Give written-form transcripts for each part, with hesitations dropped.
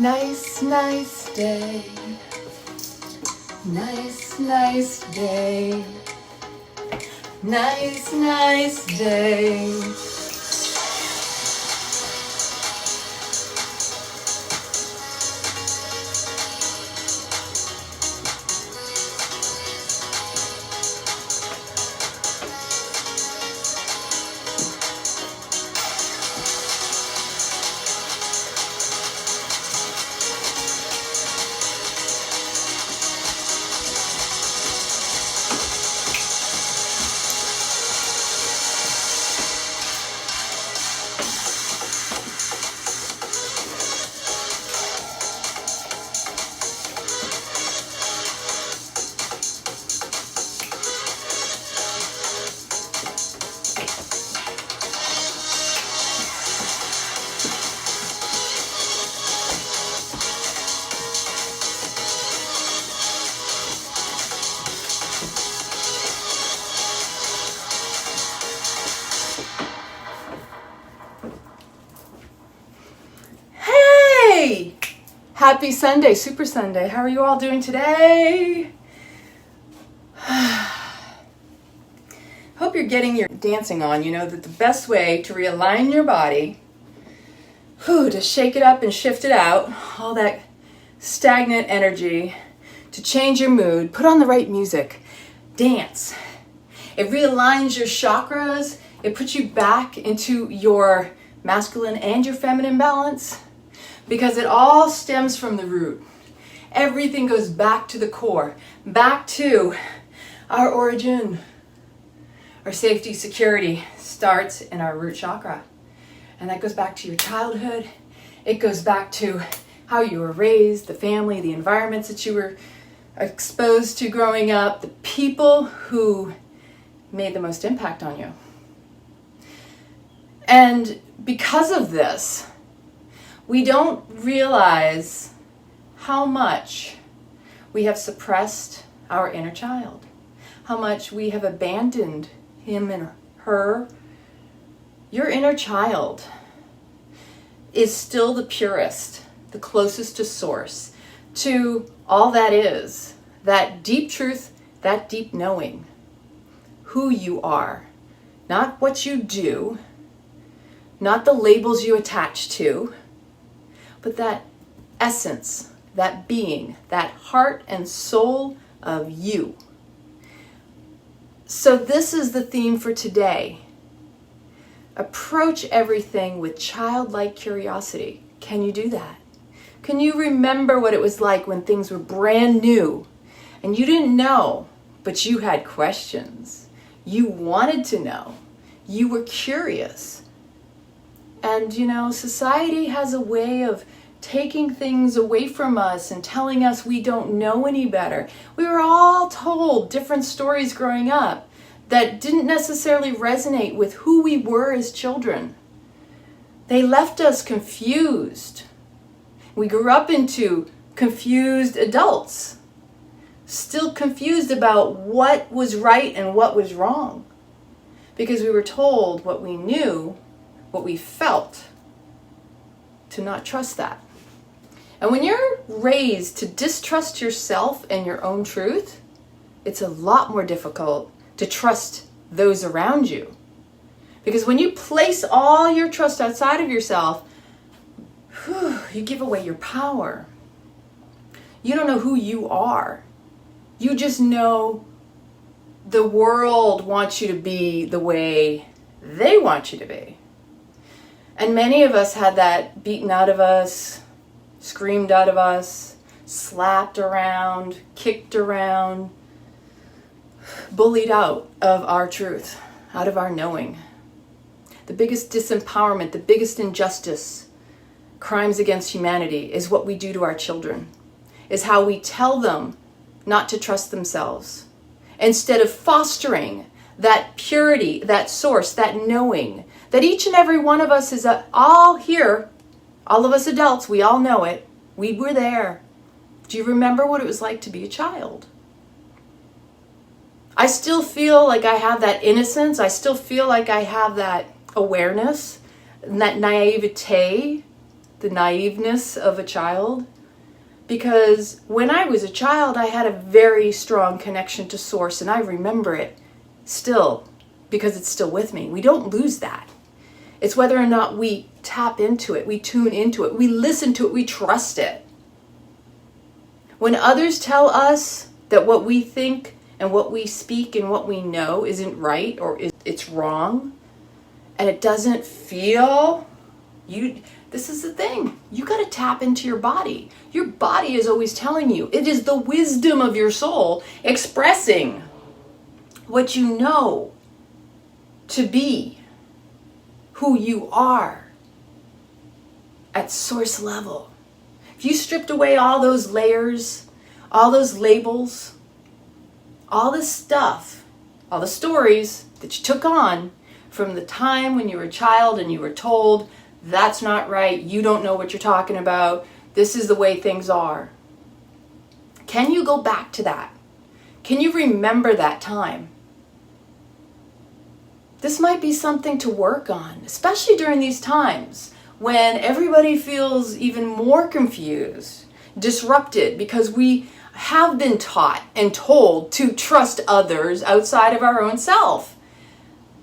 Nice, nice day. Nice, nice day. Nice, nice day. Happy Sunday, Super Sunday. How are you all doing today? Hope you're getting your dancing on. You know that the best way to realign your body, to shake it up and shift it out, all that stagnant energy, to change your mood, put on the right music, dance. It realigns your chakras. It puts you back into your masculine and your feminine balance. Because it all stems from the root. Everything goes back to the core, back to our origin. Our safety, security starts in our root chakra. And that goes back to your childhood. It goes back to how you were raised, the family, the environments that you were exposed to growing up, the people who made the most impact on you. And because of this, we don't realize how much we have suppressed our inner child, how much we have abandoned him and her. Your inner child is still the purest, the closest to source, to all that is, that deep truth, that deep knowing, who you are, not what you do, not the labels you attach to, but that essence, that being, that heart and soul of you. So this is the theme for today. Approach everything with childlike curiosity. Can you do that? Can you remember what it was like when things were brand new and you didn't know, but you had questions? You wanted to know. You were curious. And society has a way of taking things away from us and telling us we don't know any better. We were all told different stories growing up that didn't necessarily resonate with who we were as children. They left us confused. We grew up into confused adults, still confused about what was right and what was wrong, because we were told what we knew, what we felt, to not trust that. And when you're raised to distrust yourself and your own truth, it's a lot more difficult to trust those around you. Because when you place all your trust outside of yourself, you give away your power. You don't know who you are. You just know the world wants you to be the way they want you to be. And many of us had that beaten out of us, screamed out of us, slapped around, kicked around, bullied out of our truth, out of our knowing. The biggest disempowerment, the biggest injustice, crimes against humanity is what we do to our children, is how we tell them not to trust themselves. Instead of fostering that purity, that source, that knowing, that each and every one of us is all here, all of us adults, we all know it. We were there. Do you remember what it was like to be a child? I still feel like I have that innocence. I still feel like I have that awareness and that naivete the naiveness of a child. Because when I was a child, I had a very strong connection to Source, and I remember it still, because it's still with me. We don't lose that. It's whether or not we tap into it, we tune into it, we listen to it, we trust it. When others tell us that what we think and what we speak and what we know isn't right or it's wrong, and it doesn't feel, this is the thing. You got to tap into your body. Your body is always telling you. It is the wisdom of your soul expressing what you know to be who you are at source level. If you stripped away all those layers, all those labels, all this stuff, all the stories that you took on from the time when you were a child and you were told, that's not right, you don't know what you're talking about, this is the way things are. Can you go back to that? Can you remember that time? This might be something to work on, especially during these times when everybody feels even more confused, disrupted, because we have been taught and told to trust others outside of our own self.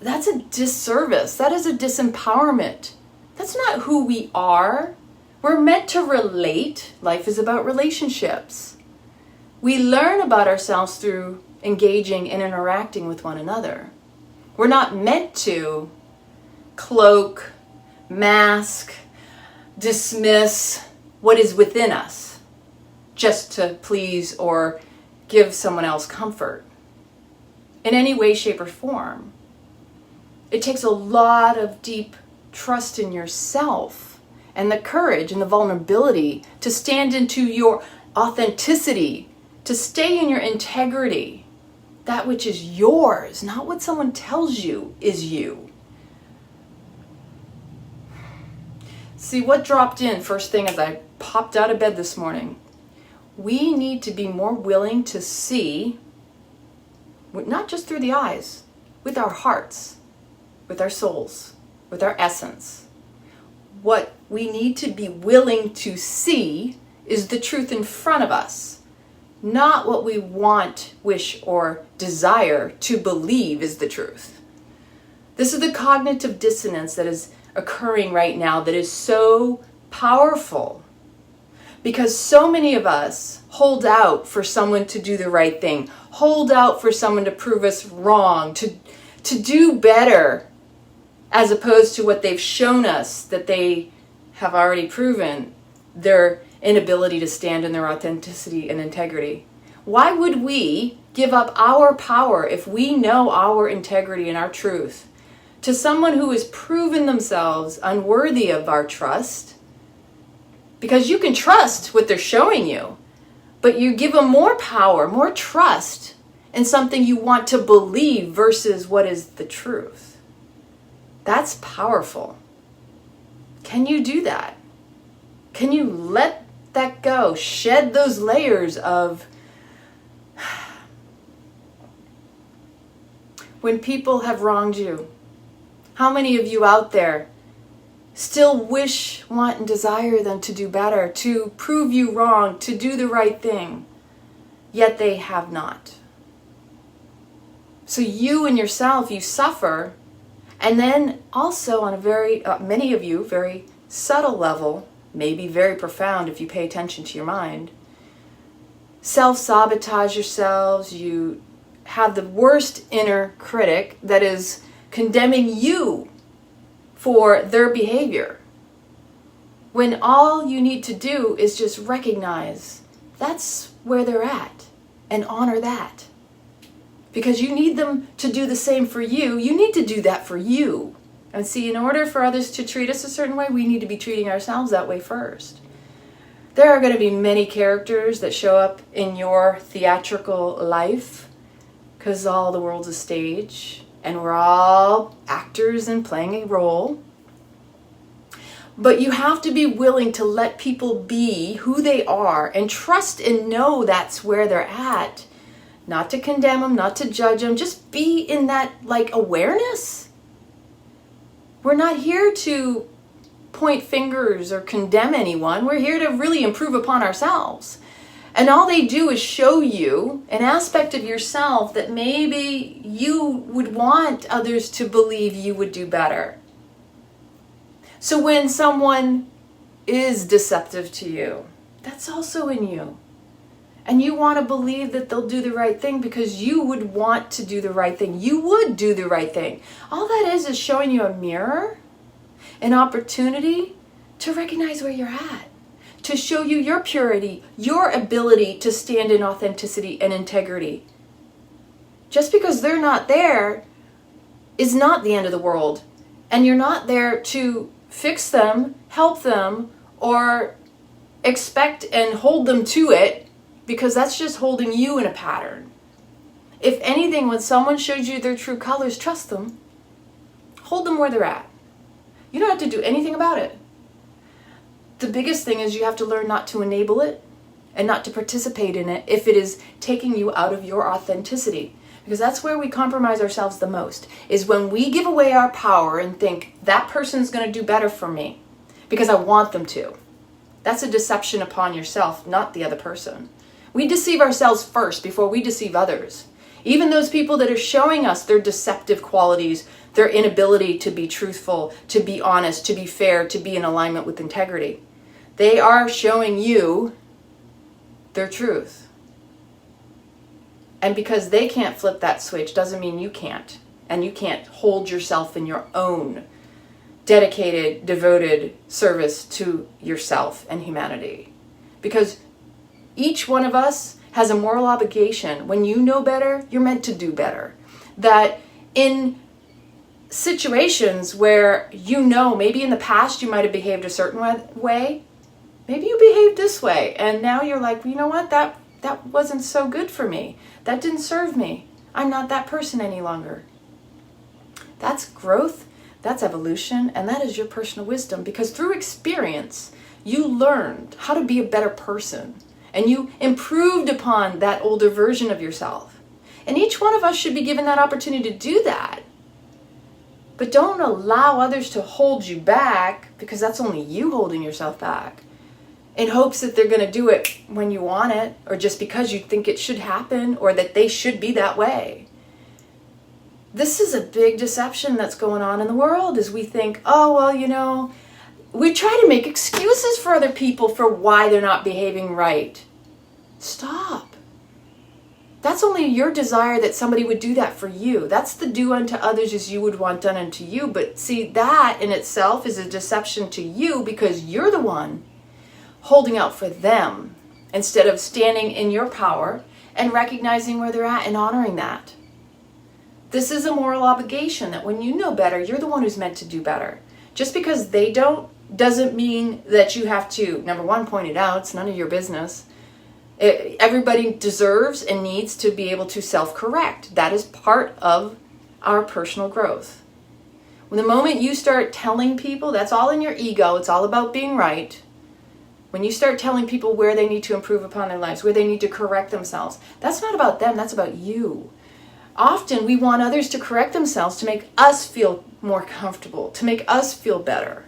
That's a disservice. That is a disempowerment. That's not who we are. We're meant to relate. Life is about relationships. We learn about ourselves through engaging and interacting with one another. We're not meant to cloak, mask, dismiss what is within us just to please or give someone else comfort in any way, shape, or form. It takes a lot of deep trust in yourself and the courage and the vulnerability to stand into your authenticity, to stay in your integrity. That which is yours, not what someone tells you is you. See, what dropped in first thing as I popped out of bed this morning? We need to be more willing to see, not just through the eyes, with our hearts, with our souls, with our essence. What we need to be willing to see is the truth in front of us. Not what we want, wish, or desire to believe is the truth. This is the cognitive dissonance that is occurring right now that is so powerful because so many of us hold out for someone to do the right thing, hold out for someone to prove us wrong, to do better, as opposed to what they've shown us that they have already proven, their inability to stand in their authenticity and integrity. Why would we give up our power if we know our integrity and our truth to someone who has proven themselves unworthy of our trust? Because you can trust what they're showing you, but you give them more power, more trust in something you want to believe versus what is the truth. That's powerful. Can you do that? Can you let that go? Shed those layers of when people have wronged you. How many of you out there still wish, want, and desire them to do better, to prove you wrong, to do the right thing, yet they have not? So you and yourself, you suffer, and then also on a very, many of you, very subtle level, maybe very profound if you pay attention to your mind, self-sabotage yourselves. You have the worst inner critic that is condemning you for their behavior, when all you need to do is just recognize that's where they're at and honor that. Because you need them to do the same for you. You need to do that for you. And see, in order for others to treat us a certain way, we need to be treating ourselves that way first. There are going to be many characters that show up in your theatrical life because all the world's a stage and we're all actors and playing a role. But you have to be willing to let people be who they are and trust and know that's where they're at. Not to condemn them, not to judge them, just be in that awareness. We're not here to point fingers or condemn anyone. We're here to really improve upon ourselves. And all they do is show you an aspect of yourself that maybe you would want others to believe you would do better. So when someone is deceptive to you, that's also in you. And you want to believe that they'll do the right thing because you would want to do the right thing. You would do the right thing. All that is showing you a mirror, an opportunity to recognize where you're at, to show you your purity, your ability to stand in authenticity and integrity. Just because they're not there is not the end of the world. And you're not there to fix them, help them, or expect and hold them to it, because that's just holding you in a pattern. If anything, when someone shows you their true colors, trust them. Hold them where they're at. You don't have to do anything about it. The biggest thing is you have to learn not to enable it and not to participate in it if it is taking you out of your authenticity. Because that's where we compromise ourselves the most, is when we give away our power and think that person's going to do better for me because I want them to. That's a deception upon yourself, not the other person. We deceive ourselves first before we deceive others. Even those people that are showing us their deceptive qualities, their inability to be truthful, to be honest, to be fair, to be in alignment with integrity. They are showing you their truth. And because they can't flip that switch doesn't mean you can't. And you can't hold yourself in your own dedicated, devoted service to yourself and humanity. Because each one of us has a moral obligation. When you know better, you're meant to do better. That in situations where you know maybe in the past you might have behaved a certain way, maybe you behaved this way, and now you're like, you know what, that wasn't so good for me. That didn't serve me. I'm not that person any longer. That's growth, that's evolution, and that is your personal wisdom, because through experience, you learned how to be a better person, and you improved upon that older version of yourself. And each one of us should be given that opportunity to do that. But don't allow others to hold you back, because that's only you holding yourself back, in hopes that they're going to do it when you want it, or just because you think it should happen, or that they should be that way. This is a big deception that's going on in the world, is we think, oh, well, you know, we try to make excuses for other people for why they're not behaving right. Stop. That's only your desire that somebody would do that for you. That's the do unto others as you would want done unto you. But see, that in itself is a deception to you, because you're the one holding out for them instead of standing in your power and recognizing where they're at and honoring that. This is a moral obligation that when you know better, you're the one who's meant to do better. Just because they don't doesn't mean that you have to, number one, point it out. It's none of your business. Everybody deserves and needs to be able to self-correct. That is part of our personal growth. When the moment you start telling people, that's all in your ego, it's all about being right. When you start telling people where they need to improve upon their lives, where they need to correct themselves, that's not about them, that's about you. Often we want others to correct themselves to make us feel more comfortable, to make us feel better.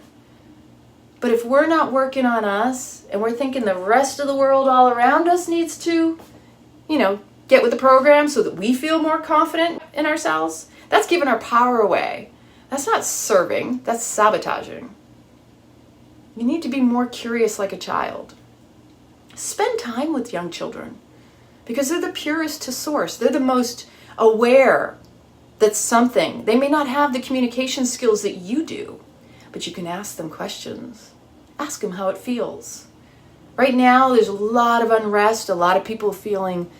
But if we're not working on us, and we're thinking the rest of the world all around us needs to, get with the program so that we feel more confident in ourselves, that's giving our power away. That's not serving, that's sabotaging. You need to be more curious like a child. Spend time with young children, because they're the purest to source. They're the most aware that something, they may not have the communication skills that you do, but you can ask them questions. Ask them how it feels. Right now, there's a lot of unrest, a lot of people feeling,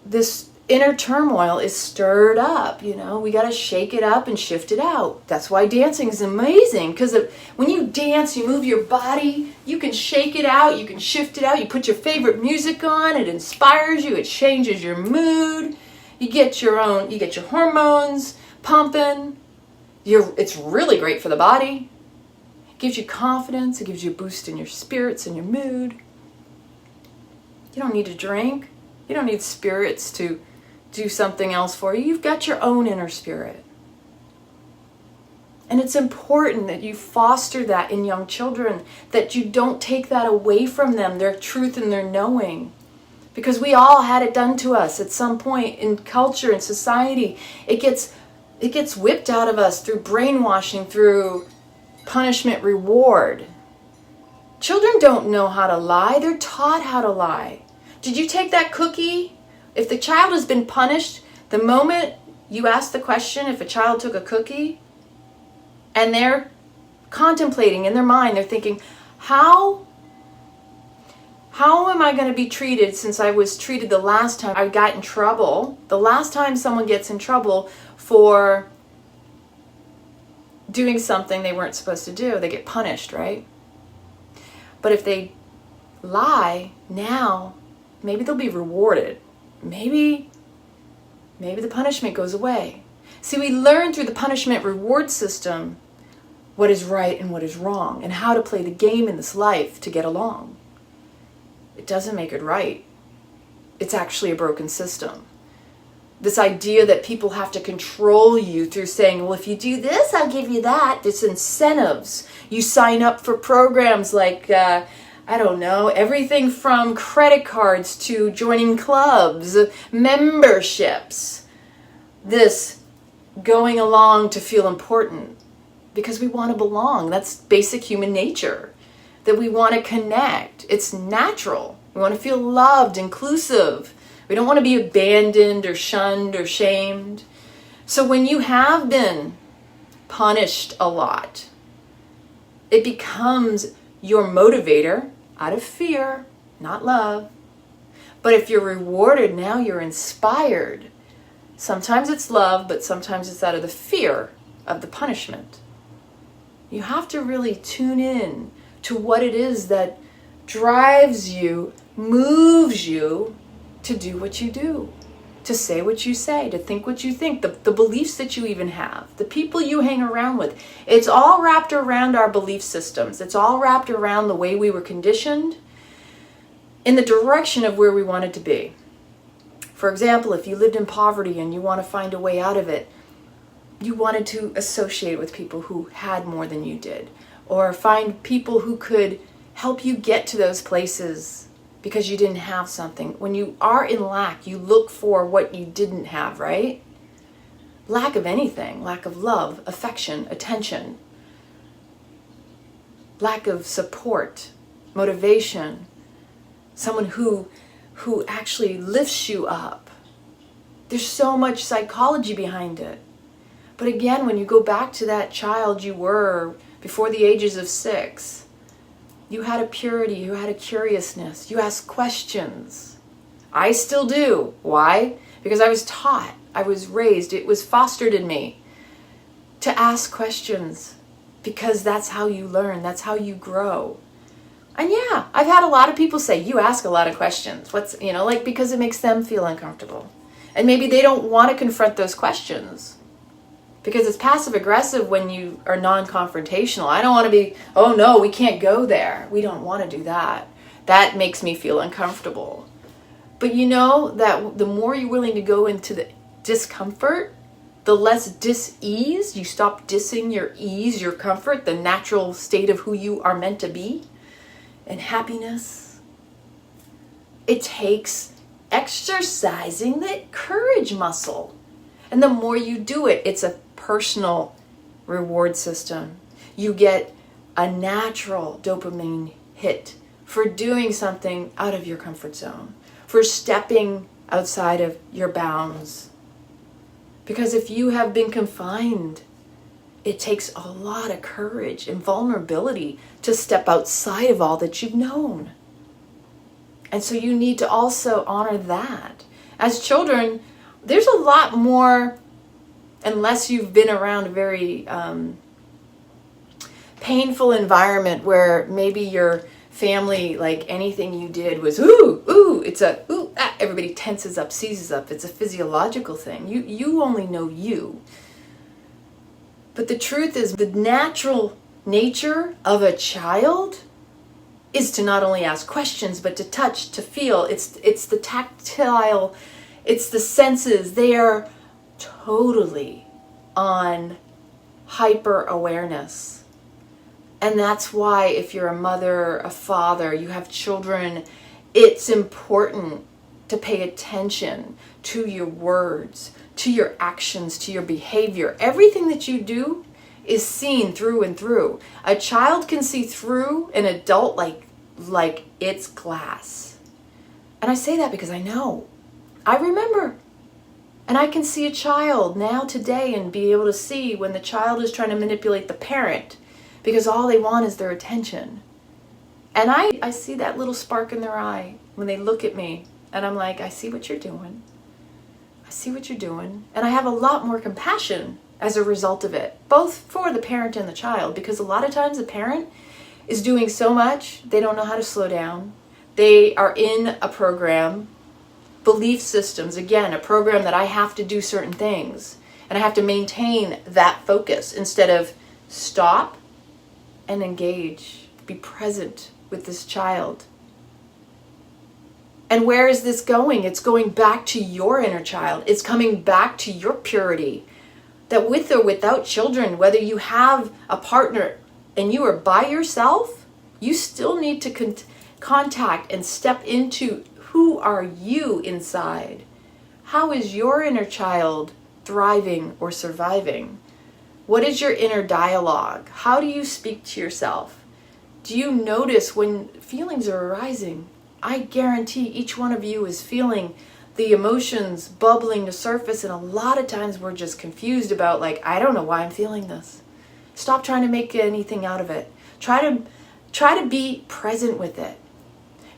this inner turmoil is stirred up. We got to shake it up and shift it out. That's why dancing is amazing, because when you dance, you move your body, you can shake it out, you can shift it out, you put your favorite music on, it inspires you, it changes your mood, you get your hormones pumping. It's really great for the body. It gives you confidence, it gives you a boost in your spirits and your mood. You don't need to drink. You don't need spirits to do something else for you. You've got your own inner spirit. And it's important that you foster that in young children, that you don't take that away from them, their truth and their knowing. Because we all had it done to us at some point in culture and society. It gets whipped out of us through brainwashing, through punishment, reward. Children don't know how to lie. They're taught how to lie. Did you take that cookie? If the child has been punished, the moment you ask the question, if a child took a cookie, and they're contemplating in their mind, they're thinking, how am I going to be treated since I was treated the last time I got in trouble? The last time someone gets in trouble for doing something they weren't supposed to do, they get punished, right? But if they lie now, maybe they'll be rewarded. Maybe the punishment goes away. See, we learn through the punishment reward system what is right and what is wrong, and how to play the game in this life to get along. It doesn't make it right. It's actually a broken system. This idea that people have to control you through saying, well, if you do this, I'll give you that. It's incentives. You sign up for programs like, I don't know, everything from credit cards to joining clubs, memberships. This going along to feel important because we want to belong. That's basic human nature, that we want to connect. It's natural. We want to feel loved, inclusive. We don't want to be abandoned or shunned or shamed. So when you have been punished a lot, it becomes your motivator out of fear, not love. But if you're rewarded, now you're inspired. Sometimes it's love, but sometimes it's out of the fear of the punishment. You have to really tune in to what it is that drives you, moves you to do what you do, to say what you say, to think what you think, the beliefs that you even have, the people you hang around with. It's all wrapped around our belief systems. It's all wrapped around the way we were conditioned in the direction of where we wanted to be. For example, if you lived in poverty and you want to find a way out of it, you wanted to associate with people who had more than you did, or find people who could help you get to those places because you didn't have something. When you are in lack, you look for what you didn't have, right? Lack of anything, lack of love, affection, attention, lack of support, motivation, someone who actually lifts you up. There's so much psychology behind it. But again, when you go back to that child you were before the ages of 6, you had a purity, you had a curiousness, you asked questions. I still do. Why? Because I was taught, I was raised, it was fostered in me to ask questions, because that's how you learn, that's how you grow. And yeah, I've had a lot of people say, you ask a lot of questions. Because it makes them feel uncomfortable. And maybe they don't want to confront those questions. Because it's passive aggressive when you are non-confrontational. I don't want to be, oh no, we can't go there. We don't want to do that. That makes me feel uncomfortable. But you know that the more you're willing to go into the discomfort, the less dis-ease, you stop dissing your ease, your comfort, the natural state of who you are meant to be, and happiness. It takes exercising the courage muscle. And the more you do it, it's a personal reward system. You get a natural dopamine hit for doing something out of your comfort zone, for stepping outside of your bounds. Because if you have been confined, it takes a lot of courage and vulnerability to step outside of all that you've known. And so you need to also honor that. As children, there's a lot more, unless you've been around a very painful environment where maybe your family, like anything you did was everybody tenses up, seizes up. It's a physiological thing. You only know you. But the truth is, the natural nature of a child is to not only ask questions, but to touch, to feel. It's the tactile, it's the senses. They are totally on hyper awareness. And that's why if you're a mother, a father, you have children, it's important to pay attention to your words, to your actions, to your behavior. Everything that you do is seen through and through. A child can see through an adult like it's glass. And I say that because I know. I remember. And I can see a child now today and be able to see when the child is trying to manipulate the parent because all they want is their attention. And I see that little spark in their eye when they look at me. And I'm like, I see what you're doing. I see what you're doing. And I have a lot more compassion as a result of it, both for the parent and the child, because a lot of times the parent is doing so much, they don't know how to slow down. They are in a program, belief systems, again, a program that I have to do certain things, and I have to maintain that focus instead of stop and engage, be present with this child. And where is this going? It's going back to your inner child. It's coming back to your purity. That with or without children, whether you have a partner and you are by yourself, you still need to contact and step into who are you inside. How is your inner child thriving or surviving? What is your inner dialogue? How do you speak to yourself? Do you notice when feelings are arising? I guarantee each one of you is feeling the emotions bubbling to surface, and a lot of times we're just confused about, like, I don't know why I'm feeling this. Stop trying to make anything out of it. Try to be present with it.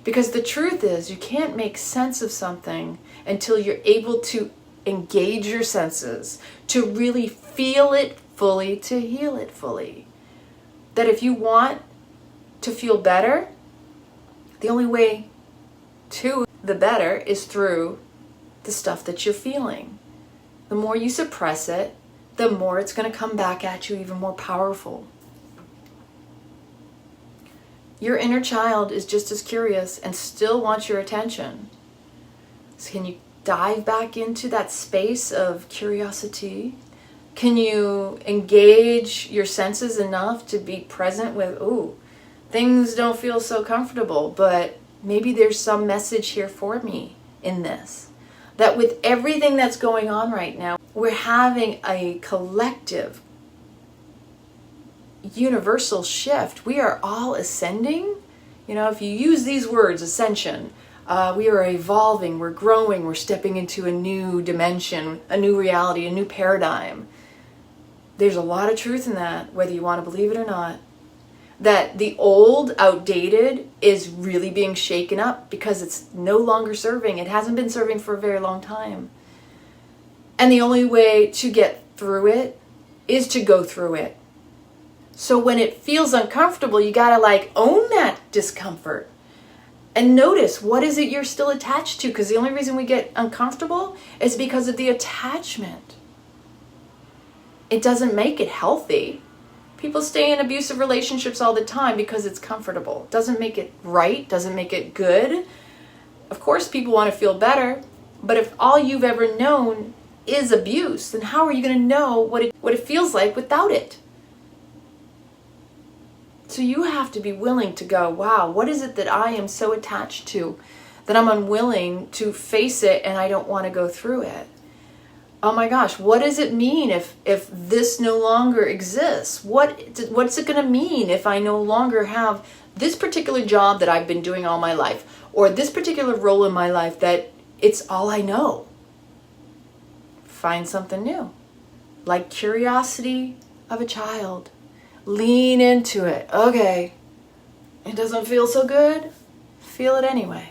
Because the truth is, you can't make sense of something until you're able to engage your senses, to really feel it fully, to heal it fully. That if you want to feel better, the only way to the better is through the stuff that you're feeling. The more you suppress it, the more it's going to come back at you even more powerful. Your inner child is just as curious and still wants your attention. So can you dive back into that space of curiosity? Can you engage your senses enough to be present with, ooh, things don't feel so comfortable, but maybe there's some message here for me in this. That with everything that's going on right now, we're having a collective, universal shift. We are all ascending. You know, if you use these words, ascension, we are evolving, we're growing, we're stepping into a new dimension, a new reality, a new paradigm. There's a lot of truth in that, whether you want to believe it or not. That the old, outdated, is really being shaken up because it's no longer serving. It hasn't been serving for a very long time. And the only way to get through it is to go through it. So when it feels uncomfortable, you gotta own that discomfort. And notice, what is it you're still attached to? Because the only reason we get uncomfortable is because of the attachment. It doesn't make it healthy. People stay in abusive relationships all the time because it's comfortable. Doesn't make it right, doesn't make it good. Of course people want to feel better, but if all you've ever known is abuse, then how are you going to know what it feels like without it? So you have to be willing to go, wow, what is it that I am so attached to that I'm unwilling to face it and I don't want to go through it? Oh my gosh, what does it mean if this no longer exists? What's it going to mean if I no longer have this particular job that I've been doing all my life, or this particular role in my life that it's all I know? Find something new. Like curiosity of a child. Lean into it. Okay, it doesn't feel so good. Feel it anyway.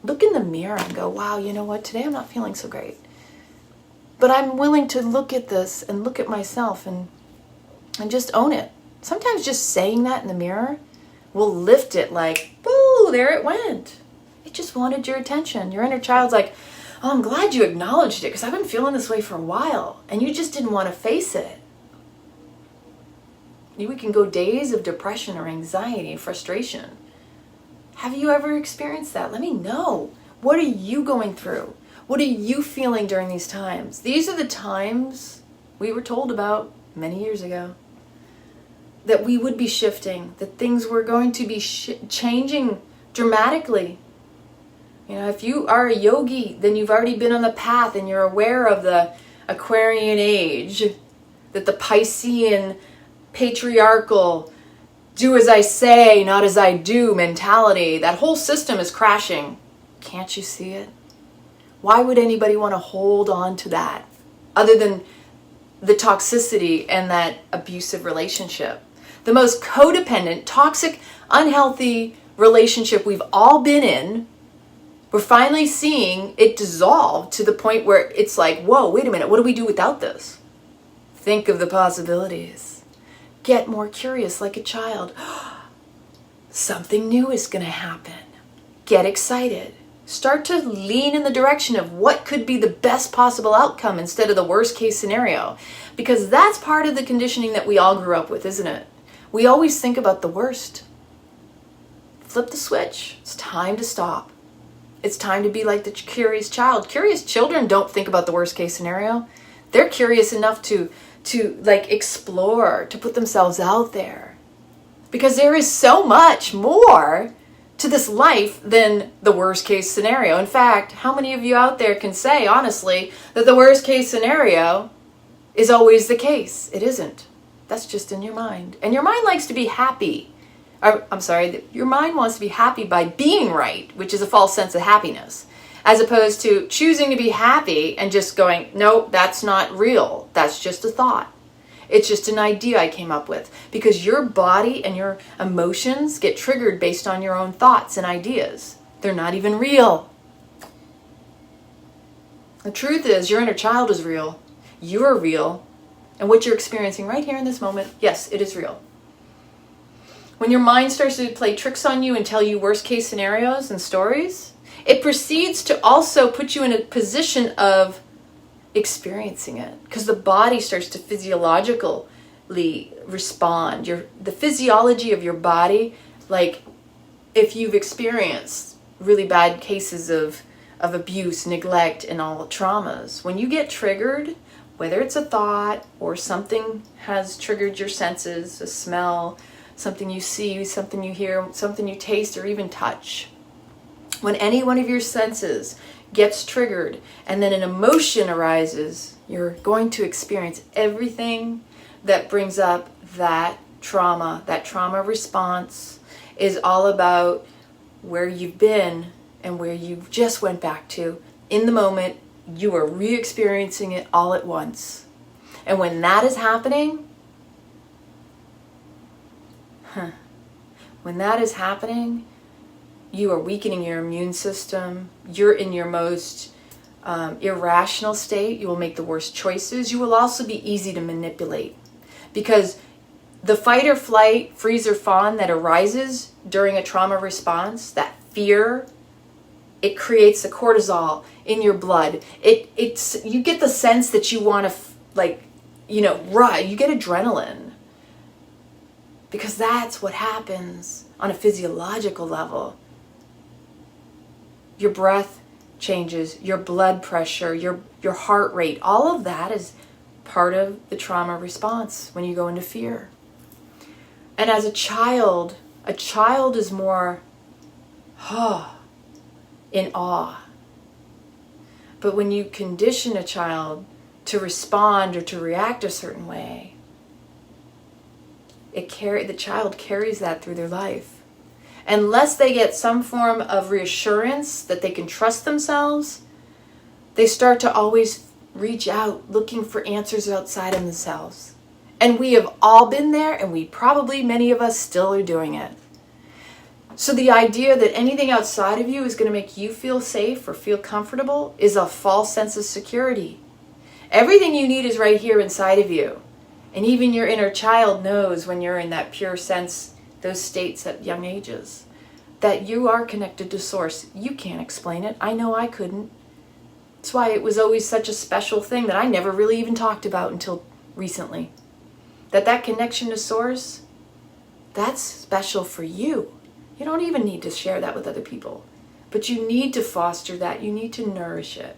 Look in the mirror and go, wow, you know what? Today I'm not feeling so great. But I'm willing to look at this and look at myself and just own it. Sometimes just saying that in the mirror will lift it, like, boo, there it went. It just wanted your attention. Your inner child's like, oh, I'm glad you acknowledged it because I've been feeling this way for a while and you just didn't want to face it. We can go days of depression or anxiety and frustration. Have you ever experienced that? Let me know. What are you going through? What are you feeling during these times? These are the times we were told about many years ago, that we would be shifting, that things were going to be changing dramatically. You know, if you are a yogi, then you've already been on the path and you're aware of the Aquarian age, that the Piscean, patriarchal, do as I say, not as I do mentality, that whole system is crashing. Can't you see it? Why would anybody want to hold on to that other than the toxicity and that abusive relationship? The most codependent, toxic, unhealthy relationship we've all been in, we're finally seeing it dissolve to the point where it's like, whoa, wait a minute, what do we do without this? Think of the possibilities. Get more curious like a child. Something new is going to happen. Get excited. Start to lean in the direction of what could be the best possible outcome instead of the worst case scenario. Because that's part of the conditioning that we all grew up with, isn't it? We always think about the worst. Flip the switch. It's time to stop. It's time to be like the curious child. Curious children don't think about the worst case scenario. They're curious enough to like explore, to put themselves out there. Because there is so much more to this life than the worst case scenario. In fact, how many of you out there can say honestly that the worst case scenario is always the case? It isn't. That's just in your mind. And your mind likes to be happy. Your mind wants to be happy by being right, which is a false sense of happiness, as opposed to choosing to be happy and just going, no, that's not real. That's just a thought. It's just an idea I came up with, because your body and your emotions get triggered based on your own thoughts and ideas. They're not even real. The truth is, your inner child is real. You're real. And what you're experiencing right here in this moment, yes, it is real. When your mind starts to play tricks on you and tell you worst case scenarios and stories, it proceeds to also put you in a position of experiencing it, because the body starts to physiologically respond. The physiology of your body, like if you've experienced really bad cases of abuse, neglect, and all traumas, when you get triggered, whether it's a thought or something has triggered your senses, a smell, something you see, something you hear, something you taste, or even touch. When any one of your senses gets triggered and then an emotion arises, you're going to experience everything that brings up that trauma. That trauma response is all about where you've been and where you just went back to. In the moment, you are re-experiencing it all at once. And when that is happening, you are weakening your immune system. You're in your most irrational state. You will make the worst choices. You will also be easy to manipulate, because the fight or flight, freeze or fawn that arises during a trauma response, that fear, it creates the cortisol in your blood. You get the sense that you want to run. You get adrenaline. Because that's what happens on a physiological level. Your breath changes, your blood pressure, your heart rate, all of that is part of the trauma response when you go into fear. And as a child is more in awe. But when you condition a child to respond or to react a certain way, the child carries that through their life. Unless they get some form of reassurance that they can trust themselves, they start to always reach out looking for answers outside of themselves. And we have all been there, and many of us still are doing it. So the idea that anything outside of you is going to make you feel safe or feel comfortable is a false sense of security. Everything you need is right here inside of you. And even your inner child knows when you're in that pure sense, those states at young ages, that you are connected to Source. You can't explain it. I know I couldn't. That's why it was always such a special thing that I never really even talked about until recently. That connection to Source, that's special for you. You don't even need to share that with other people. But you need to foster that. You need to nourish it.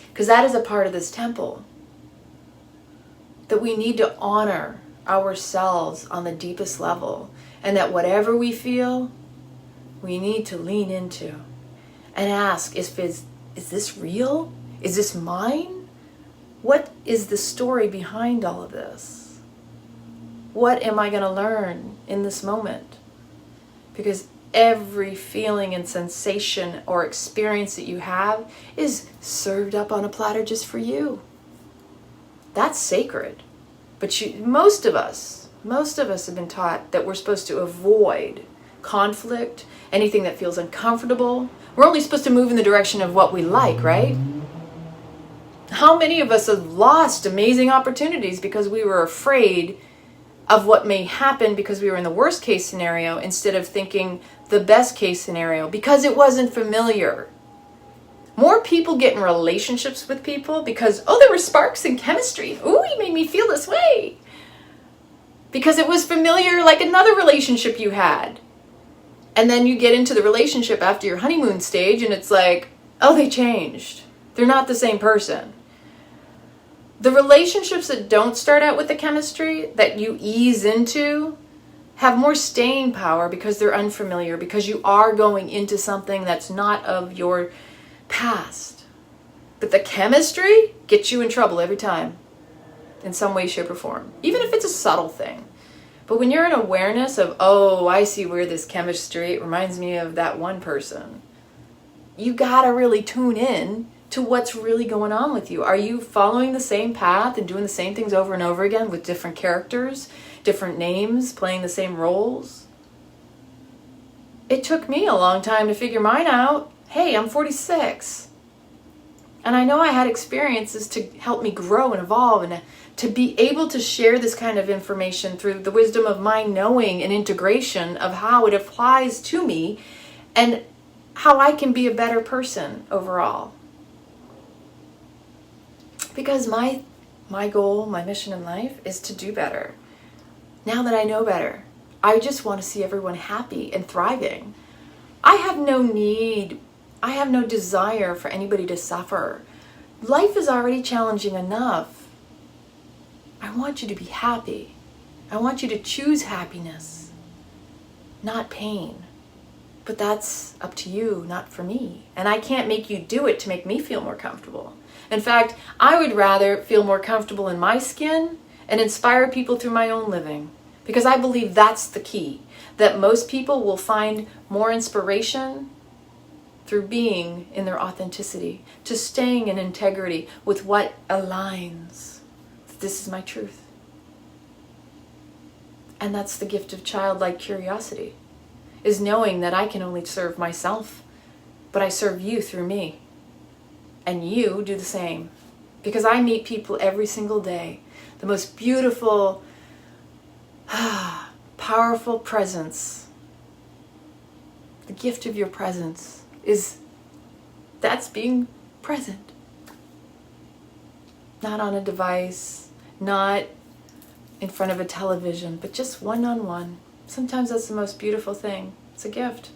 Because that is a part of this temple. that we need to honor ourselves on the deepest level, and that whatever we feel, we need to lean into and ask, is this real? Is this mine? What is the story behind all of this? What am I going to learn in this moment? Because every feeling and sensation or experience that you have is served up on a platter just for you. That's sacred. But most of us have been taught that we're supposed to avoid conflict, anything that feels uncomfortable. We're only supposed to move in the direction of what we like, right? How many of us have lost amazing opportunities because we were afraid of what may happen because we were in the worst case scenario instead of thinking the best case scenario because it wasn't familiar? More people get in relationships with people because, oh, there were sparks in chemistry. Ooh, he made me feel this way. Because it was familiar like another relationship you had. And then you get into the relationship after your honeymoon stage and it's like, oh, they changed. They're not the same person. The relationships that don't start out with the chemistry, that you ease into, have more staying power because they're unfamiliar, because you are going into something that's not of your past. But the chemistry gets you in trouble every time, in some way, shape, or form, even if it's a subtle thing. But when you're in awareness of, oh, I see where this chemistry, it reminds me of that one person, you gotta really tune in to what's really going on with you. Are you following the same path and doing the same things over and over again with different characters, different names, playing the same roles? It took me a long time to figure mine out. Hey, I'm 46. And I know I had experiences to help me grow and evolve and to be able to share this kind of information through the wisdom of my knowing and integration of how it applies to me and how I can be a better person overall. Because my goal, my mission in life is to do better. Now that I know better, I just want to see everyone happy and thriving. I have no need, I have no desire for anybody to suffer. Life is already challenging enough. I want you to be happy. I want you to choose happiness, not pain. But that's up to you, not for me. And I can't make you do it to make me feel more comfortable. In fact, I would rather feel more comfortable in my skin and inspire people through my own living. Because I believe that's the key. That most people will find more inspiration through being in their authenticity, to staying in integrity with what aligns. This is my truth. And that's the gift of childlike curiosity, is knowing that I can only serve myself, but I serve you through me. And you do the same. Because I meet people every single day. The most beautiful, powerful presence. The gift of your presence that's being present. Not on a device, not in front of a television, but just one-on-one. Sometimes that's the most beautiful thing. It's a gift.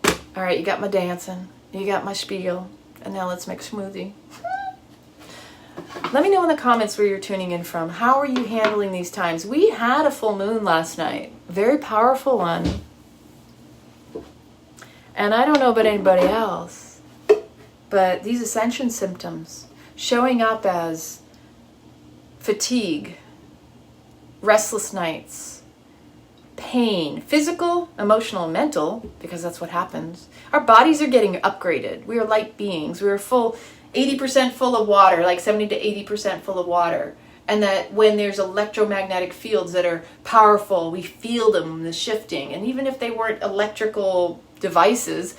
All right, you got my dancing. You got my spiel, and now let's make a smoothie. Let me know in the comments where you're tuning in from. How are you handling these times? We had a full moon last night. Very powerful one. And I don't know about anybody else, but these Ascension symptoms showing up as fatigue, restless nights, pain, physical, emotional, and mental, because that's what happens. Our bodies are getting upgraded. We are light beings. We are 80% full of water, like 70 to 80% full of water. And that when there's electromagnetic fields that are powerful, we feel them, the shifting. And even if they weren't electrical devices,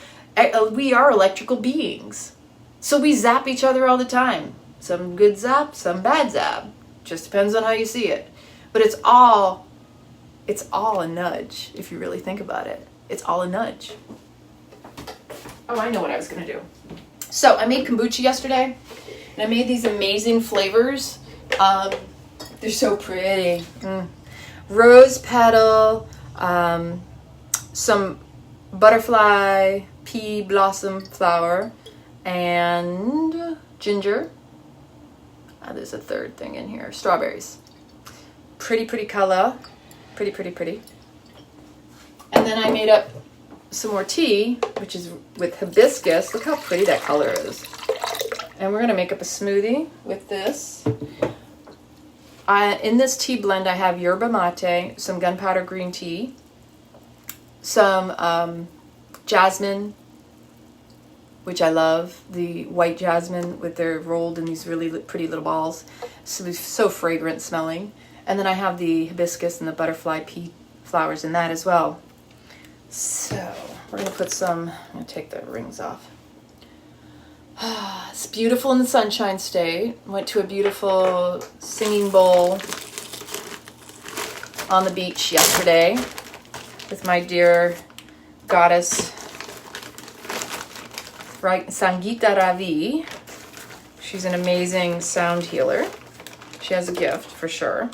we are electrical beings. So we zap each other all the time. Some good zap, some bad zap. Just depends on how you see it. But it's all a nudge, if you really think about it. It's all a nudge. Oh, I know what I was going to do. So I made kombucha yesterday, and I made these amazing flavors. They're so pretty. Rose petal, some butterfly pea blossom flower, and ginger, There's a third thing in here. Strawberries. Pretty, pretty color. Pretty, pretty, pretty. And then I made up some more tea, which is with hibiscus. Look how pretty that color is. And we're going to make up a smoothie with this. In this tea blend, I have yerba mate, some gunpowder green tea, some jasmine, which I love, the white jasmine with their rolled in these really pretty little balls. So fragrant smelling. And then I have the hibiscus and the butterfly pea flowers in that as well. So we're going to put some, I'm going to take the rings off. It's beautiful in the Sunshine State. Went to a beautiful singing bowl on the beach yesterday with my dear goddess Sangeeta Ravi. She's an amazing sound healer. She has a gift for sure.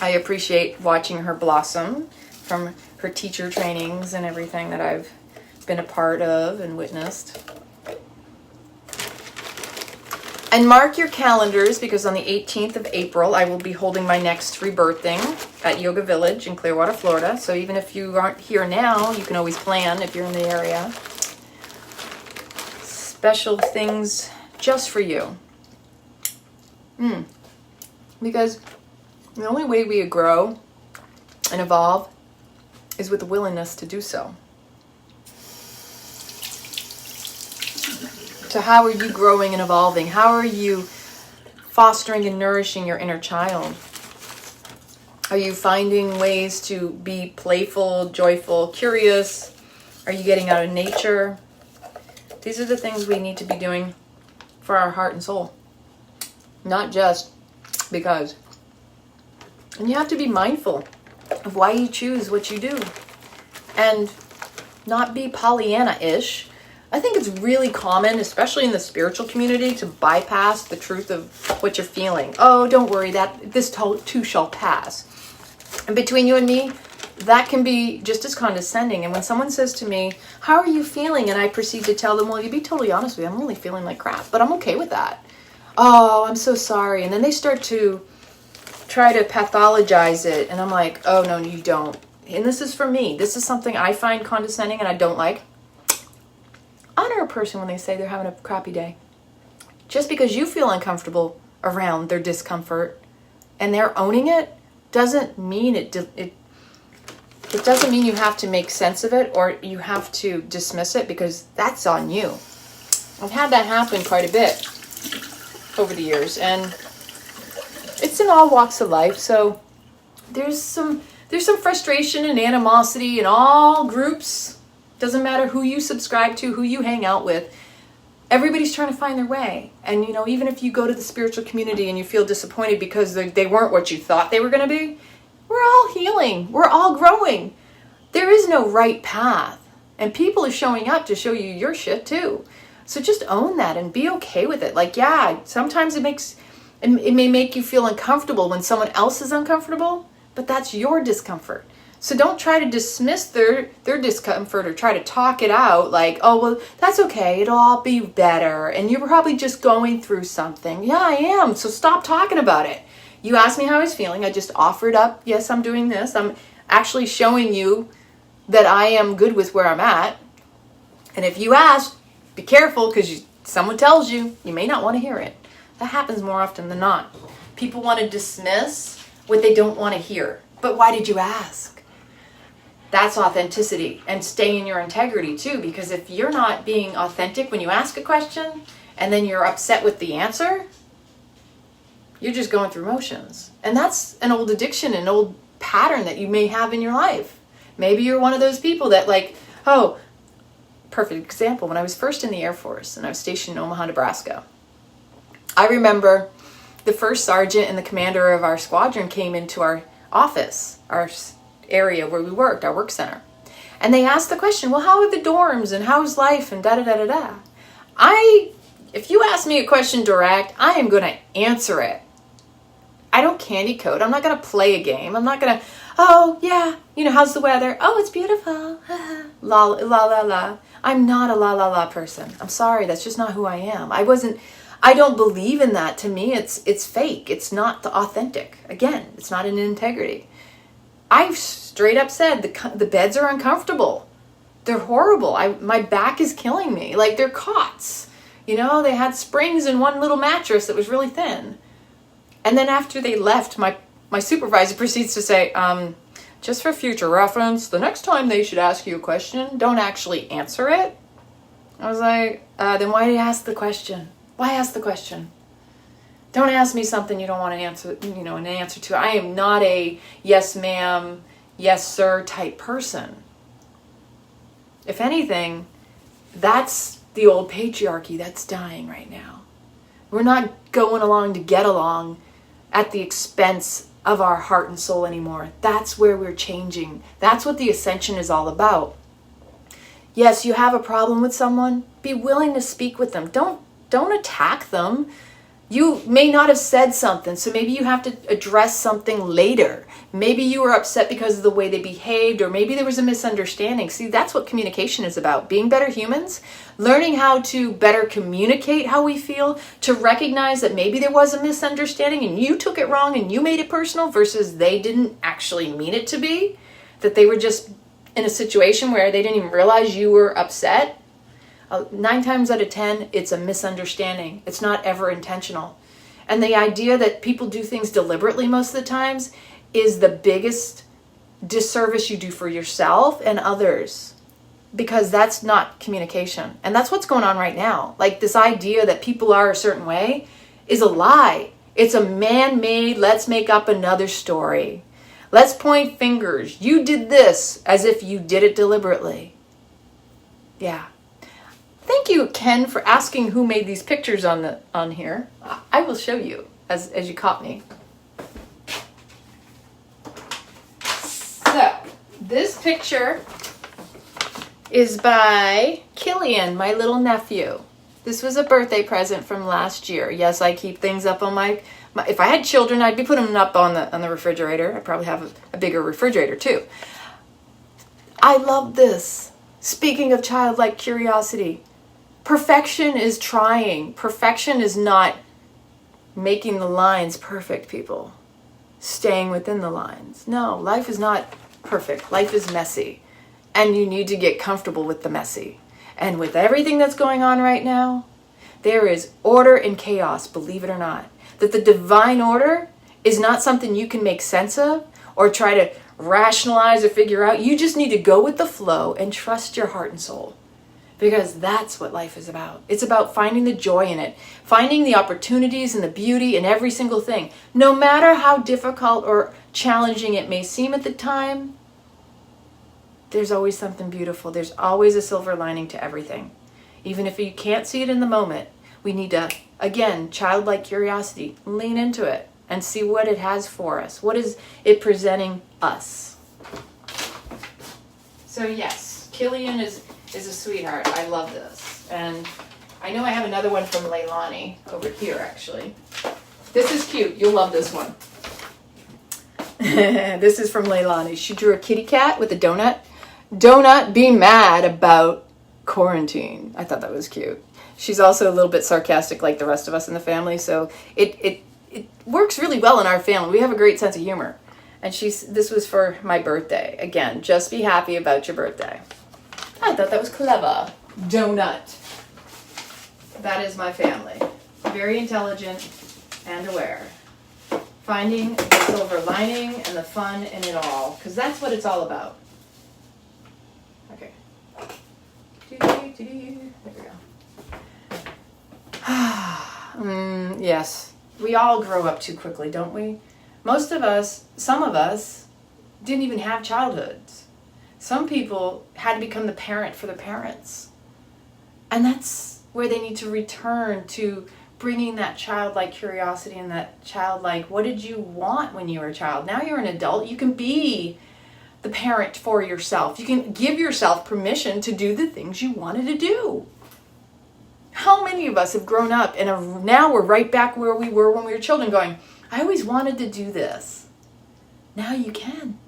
I appreciate watching her blossom from her teacher trainings and everything that I've been a part of and witnessed. And mark your calendars, because on the 18th of April, I will be holding my next rebirthing at Yoga Village in Clearwater, Florida. So even if you aren't here now, you can always plan if you're in the area. Special things just for you. Because the only way we grow and evolve is with the willingness to do so. So how are you growing and evolving? How are you fostering and nourishing your inner child? Are you finding ways to be playful, joyful, curious? Are you getting out of nature? These are the things we need to be doing for our heart and soul. Not just because. And you have to be mindful of why you choose what you do. And not be Pollyanna-ish. I think it's really common, especially in the spiritual community, to bypass the truth of what you're feeling. Oh, don't worry, that this too shall pass. And between you and me, that can be just as condescending. And when someone says to me, how are you feeling? And I proceed to tell them, well, to be totally honest with you, I'm really feeling like crap, but I'm okay with that. Oh, I'm so sorry. And then they start to try to pathologize it. And I'm like, oh, no, you don't. And this is for me. This is something I find condescending and I don't like. Honor a person when they say they're having a crappy day. Just because you feel uncomfortable around their discomfort and they're owning it doesn't mean it doesn't mean you have to make sense of it or you have to dismiss it, because that's on you. I've had that happen quite a bit over the years, and it's in all walks of life. So there's some frustration and animosity in all groups. Doesn't matter who you subscribe to, who you hang out with. Everybody's trying to find their way. And, even if you go to the spiritual community and you feel disappointed because they weren't what you thought they were going to be, we're all healing. We're all growing. There is no right path. And people are showing up to show you your shit too. So just own that and be okay with it. Like, yeah, sometimes it may make you feel uncomfortable when someone else is uncomfortable, but that's your discomfort. So don't try to dismiss their discomfort or try to talk it out like, oh, well, that's okay. It'll all be better. And you're probably just going through something. Yeah, I am. So stop talking about it. You asked me how I was feeling. I just offered up, yes, I'm doing this. I'm actually showing you that I am good with where I'm at. And if you ask, be careful, because someone tells you, you may not want to hear it. That happens more often than not. People want to dismiss what they don't want to hear. But why did you ask? That's authenticity, and stay in your integrity too, because if you're not being authentic when you ask a question and then you're upset with the answer, you're just going through motions. And that's an old addiction, an old pattern that you may have in your life. Maybe you're one of those people that perfect example. When I was first in the Air Force and I was stationed in Omaha, Nebraska, I remember the first sergeant and the commander of our squadron came into our office, our area where we worked, our work center. And they asked the question, well, how are the dorms and how's life and da-da-da-da-da. If you ask me a question direct, I am going to answer it. I don't candy code. I'm not going to play a game. I'm not going to, oh, yeah, how's the weather? Oh, it's beautiful. La, la, la, la. I'm not a la, la, la person. I'm sorry. That's just not who I am. I I don't believe in that. To me, it's fake. It's not the authentic. Again, it's not an integrity. I've straight up said the beds are uncomfortable. They're horrible. My back is killing me. Like, they're cots. You know, they had springs in one little mattress that was really thin. And then after they left, my supervisor proceeds to say, just for future reference, the next time they should ask you a question, don't actually answer it. I was like, then why do you ask the question? Why ask the question? Don't ask me something you don't want to answer, an answer to. I am not a yes ma'am, yes sir type person. If anything, that's the old patriarchy that's dying right now. We're not going along to get along at the expense of our heart and soul anymore. That's where we're changing. That's what the Ascension is all about. Yes, you have a problem with someone. Be willing to speak with them. Don't attack them. You may not have said something, so maybe you have to address something later. Maybe you were upset because of the way they behaved, or maybe there was a misunderstanding. See, that's what communication is about. Being better humans, learning how to better communicate how we feel, to recognize that maybe there was a misunderstanding and you took it wrong and you made it personal versus they didn't actually mean it to be, that they were just in a situation where they didn't even realize you were upset. 9 times out of 10, it's a misunderstanding. It's not ever intentional. And the idea that people do things deliberately most of the times is the biggest disservice you do for yourself and others, because that's not communication. And that's what's going on right now. Like, this idea that people are a certain way is a lie. It's a man-made, let's make up another story. Let's point fingers. You did this, as if you did it deliberately. Yeah. Thank you, Ken, for asking who made these pictures on here. I will show you as you caught me. So, this picture is by Killian, my little nephew. This was a birthday present from last year. Yes, I keep things up on my if I had children, I'd be putting them up on the refrigerator. I'd probably have a bigger refrigerator too. I love this. Speaking of childlike curiosity, perfection is trying. Perfection is not making the lines perfect, people. Staying within the lines. No, life is not perfect. Life is messy. And you need to get comfortable with the messy. And with everything that's going on right now, there is order and chaos, believe it or not. That the divine order is not something you can make sense of or try to rationalize or figure out. You just need to go with the flow and trust your heart and soul. Because that's what life is about. It's about finding the joy in it. Finding the opportunities and the beauty in every single thing. No matter how difficult or challenging it may seem at the time, there's always something beautiful. There's always a silver lining to everything. Even if you can't see it in the moment, we need to, again, childlike curiosity, lean into it and see what it has for us. What is it presenting us? So yes, Killian is a sweetheart. I love this. And I know I have another one from Leilani over here, actually. This is cute. You'll love this one. This is from Leilani. She drew a kitty cat with a donut. Donut being mad about quarantine. I thought that was cute. She's also a little bit sarcastic like the rest of us in the family, so it works really well in our family. We have a great sense of humor. And this was for my birthday. Again, just be happy about your birthday. I thought that was clever. Donut. That is my family. Very intelligent and aware. Finding the silver lining and the fun in it all. Because that's what it's all about. Okay. There we go. Yes. We all grow up too quickly, don't we? Most of us, some of us, didn't even have childhoods. Some people had to become the parent for their parents. And that's where they need to return to bringing that childlike curiosity and that childlike, what did you want when you were a child? Now you're an adult, you can be the parent for yourself. You can give yourself permission to do the things you wanted to do. How many of us have grown up and now we're right back where we were when we were children going, I always wanted to do this. Now you can.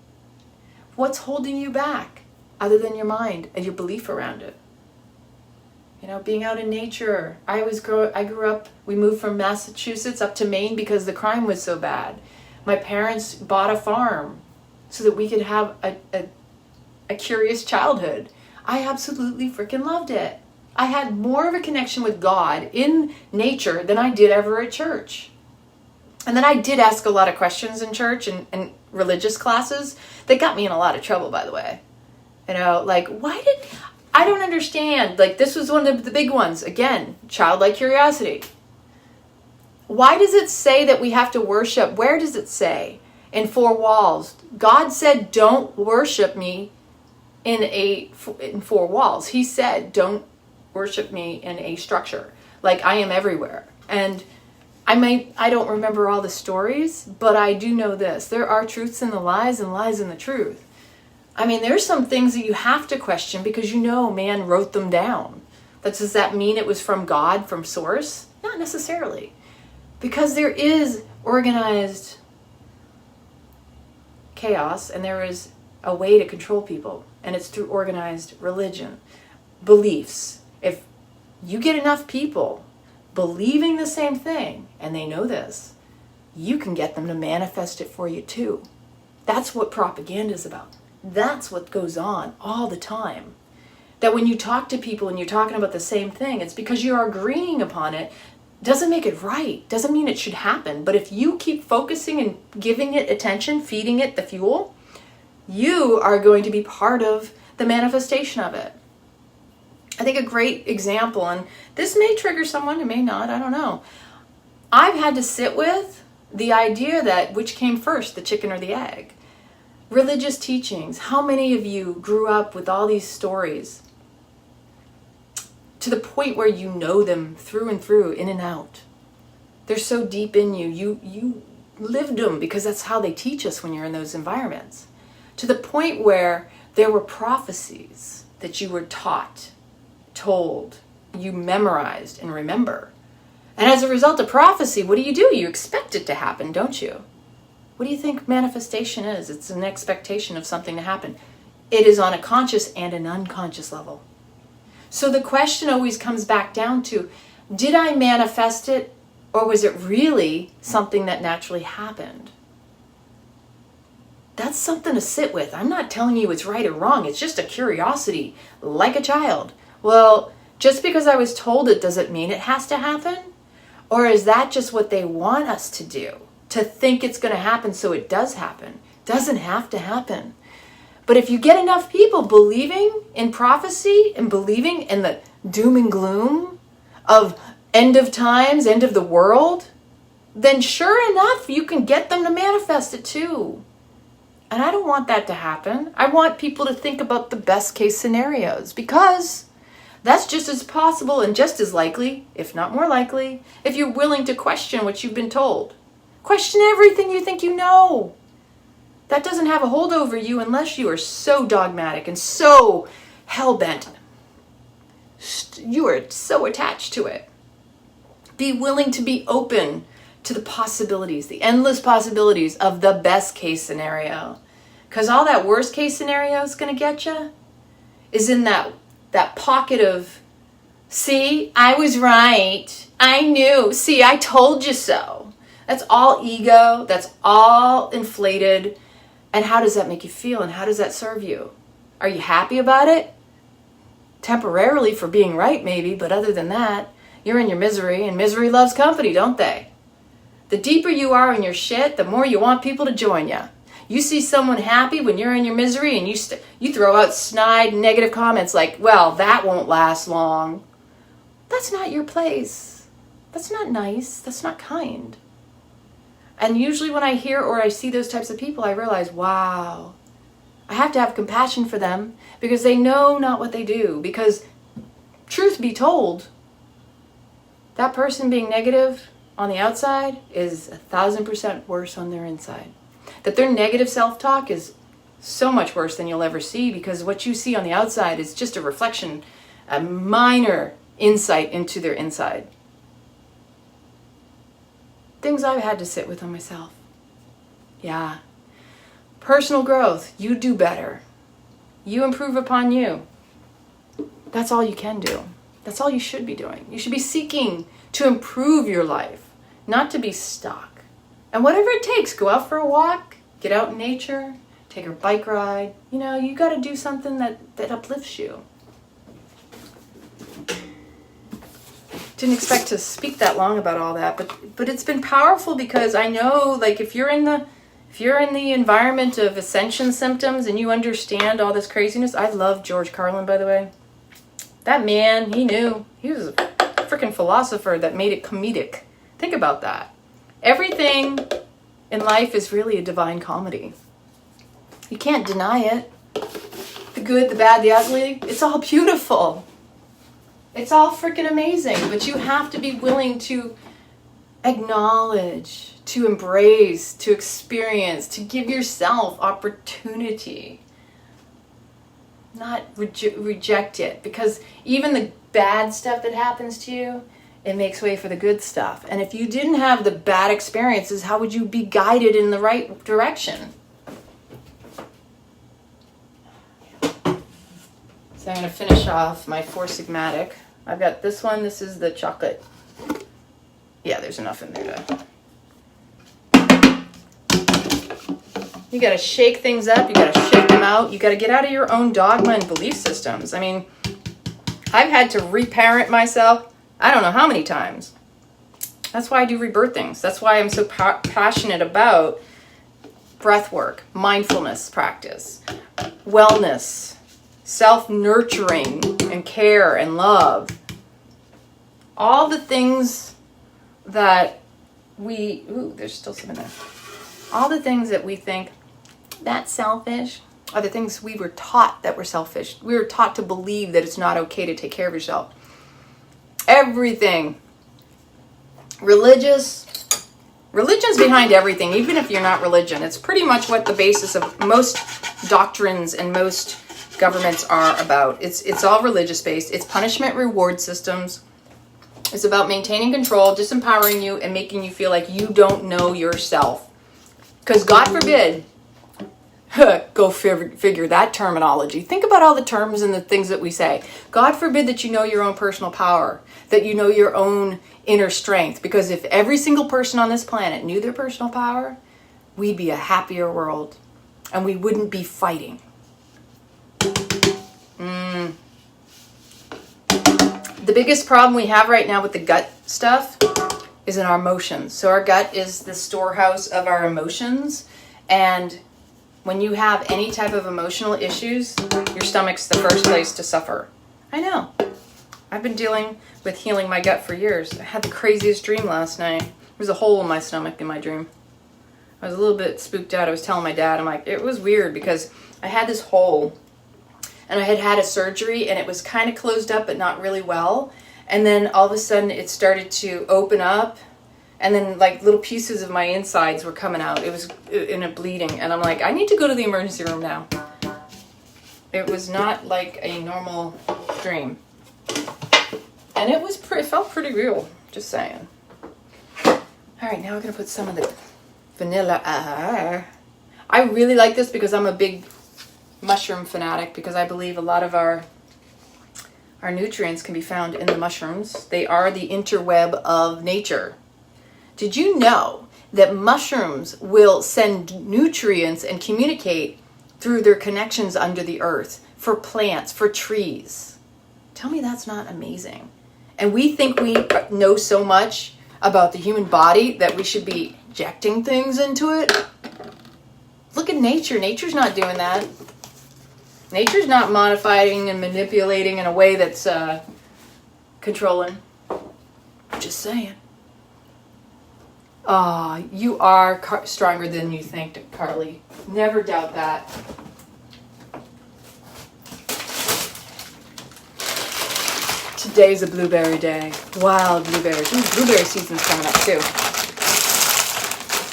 What's holding you back other than your mind and your belief around it? Being out in nature. I grew up, we moved from Massachusetts up to Maine because the crime was so bad. My parents bought a farm so that we could have a curious childhood. I absolutely freaking loved it. I had more of a connection with God in nature than I did ever at church. And then I did ask a lot of questions in church and religious classes that got me in a lot of trouble, by the way. I don't understand. This was one of the big ones. Again, childlike curiosity. Why does it say that we have to worship? Where does it say? In 4 walls. God said, don't worship me in 4 walls. He said, don't worship me in a structure. I am everywhere. And I don't remember all the stories, but I do know this. There are truths in the lies and lies in the truth. There's some things that you have to question because man wrote them down. Does that mean it was from God, from source? Not necessarily. Because there is organized chaos and there is a way to control people. And it's through organized religion, beliefs. If you get enough people believing the same thing, and they know this, you can get them to manifest it for you too. That's what propaganda is about. That's what goes on all the time. That when you talk to people and you're talking about the same thing, it's because you're agreeing upon it. Doesn't make it right. Doesn't mean it should happen. But if you keep focusing and giving it attention, feeding it the fuel, you are going to be part of the manifestation of it. I think a great example, and this may trigger someone, it may not, I don't know. I've had to sit with the idea that which came first, the chicken or the egg. Religious teachings. How many of you grew up with all these stories to the point where you know them through and through, in and out? They're so deep in you. You lived them because that's how they teach us when you're in those environments. To the point where there were prophecies that you were taught, told, you memorized and remember. And as a result of prophecy, what do? You expect it to happen, don't you? What do you think manifestation is? It's an expectation of something to happen. It is on a conscious and an unconscious level. So the question always comes back down to, did I manifest it, or was it really something that naturally happened? That's something to sit with. I'm not telling you it's right or wrong. It's just a curiosity, like a child. Well, just because I was told it, does it mean it has to happen? Or is that just what they want us to do? To think it's going to happen so it does happen. Doesn't have to happen. But if you get enough people believing in prophecy and believing in the doom and gloom of end of times, end of the world, then sure enough, you can get them to manifest it too. And I don't want that to happen. I want people to think about the best case scenarios, because that's just as possible and just as likely, if not more likely, if you're willing to question what you've been told. Question everything you think you know. That doesn't have a hold over you unless you are so dogmatic and so hell-bent. You are so attached to it. Be willing to be open to the possibilities, the endless possibilities of the best case scenario. Because all that worst case scenario is going to get you is in that pocket of, see, I was right. I knew. See, I told you so. That's all ego. That's all inflated. And how does that make you feel? And how does that serve you? Are you happy about it? Temporarily for being right, maybe. But other than that, you're in your misery. And misery loves company, don't they? The deeper you are in your shit, the more you want people to join you. You see someone happy when you're in your misery, and you throw out snide, negative comments like, well, that won't last long. That's not your place. That's not nice. That's not kind. And usually when I hear or I see those types of people, I realize, wow, I have to have compassion for them because they know not what they do. Because truth be told, that person being negative on the outside is 1,000% worse on their inside. That their negative self-talk is so much worse than you'll ever see, because what you see on the outside is just a reflection, a minor insight into their inside. Things I've had to sit with on myself. Yeah. Personal growth. You do better. You improve upon you. That's all you can do. That's all you should be doing. You should be seeking to improve your life, not to be stuck. And whatever it takes, go out for a walk, get out in nature, take a bike ride. You know, you got to do something that uplifts you. Didn't expect to speak that long about all that, but it's been powerful because I know, like, if you're in the environment of Ascension symptoms and you understand all this craziness. I love George Carlin, by the way. That man, he knew. He was a freaking philosopher that made it comedic. Think about that. Everything in life is really a divine comedy. You can't deny it. The good, the bad, the ugly, it's all beautiful. It's all freaking amazing, but you have to be willing to acknowledge, to embrace, to experience, to give yourself opportunity. Not reject it, because even the bad stuff that happens to you, it makes way for the good stuff. And if you didn't have the bad experiences, how would you be guided in the right direction? So I'm going to finish off my Four Sigmatic. I've got this one. This is the chocolate. Yeah, there's enough in there to... You got to shake things up. You got to shake them out. You got to get out of your own dogma and belief systems. I mean, I've had to reparent myself I don't know how many times. That's why I do rebirthings. That's why I'm so passionate about breath work, mindfulness practice, wellness, self-nurturing and care and love. All the things that there's still some in there. All the things that we think, that's selfish, are the things we were taught that were selfish. We were taught to believe that it's not okay to take care of yourself. Everything. Religion's behind everything, even if you're not religion. It's pretty much what the basis of most doctrines and most governments are about. It's all religious based. It's punishment reward systems. It's about maintaining control, disempowering you, and making you feel like you don't know yourself. Because God forbid, go figure that terminology. Think about all the terms and the things that we say. God forbid that you know your own personal power, that you know your own inner strength. Because if every single person on this planet knew their personal power, we'd be a happier world. And we wouldn't be fighting. The biggest problem we have right now with the gut stuff is in our emotions. So our gut is the storehouse of our emotions. And when you have any type of emotional issues, your stomach's the first place to suffer. I know. I've been dealing with healing my gut for years. I had the craziest dream last night. There was a hole in my stomach in my dream. I was a little bit spooked out. I was telling my dad, I'm like, it was weird because I had this hole and I had had a surgery and it was kind of closed up but not really well. And then all of a sudden it started to open up and then like little pieces of my insides were coming out. It was in a bleeding. And I'm like, I need to go to the emergency room now. It was not like a normal dream. And it felt pretty real, just saying. All right, now we're going to put some of the vanilla. I really like this because I'm a big mushroom fanatic, because I believe a lot of our nutrients can be found in the mushrooms. They are the interweb of nature. Did you know that mushrooms will send nutrients and communicate through their connections under the earth for plants, for trees? Tell me that's not amazing. And we think we know so much about the human body that we should be injecting things into it. Look at nature. Nature's not doing that. Nature's not modifying and manipulating in a way that's controlling. Just saying. You are stronger than you think, Carly. Never doubt that. Today's a blueberry day. Wild blueberries. Ooh, blueberry season's coming up too.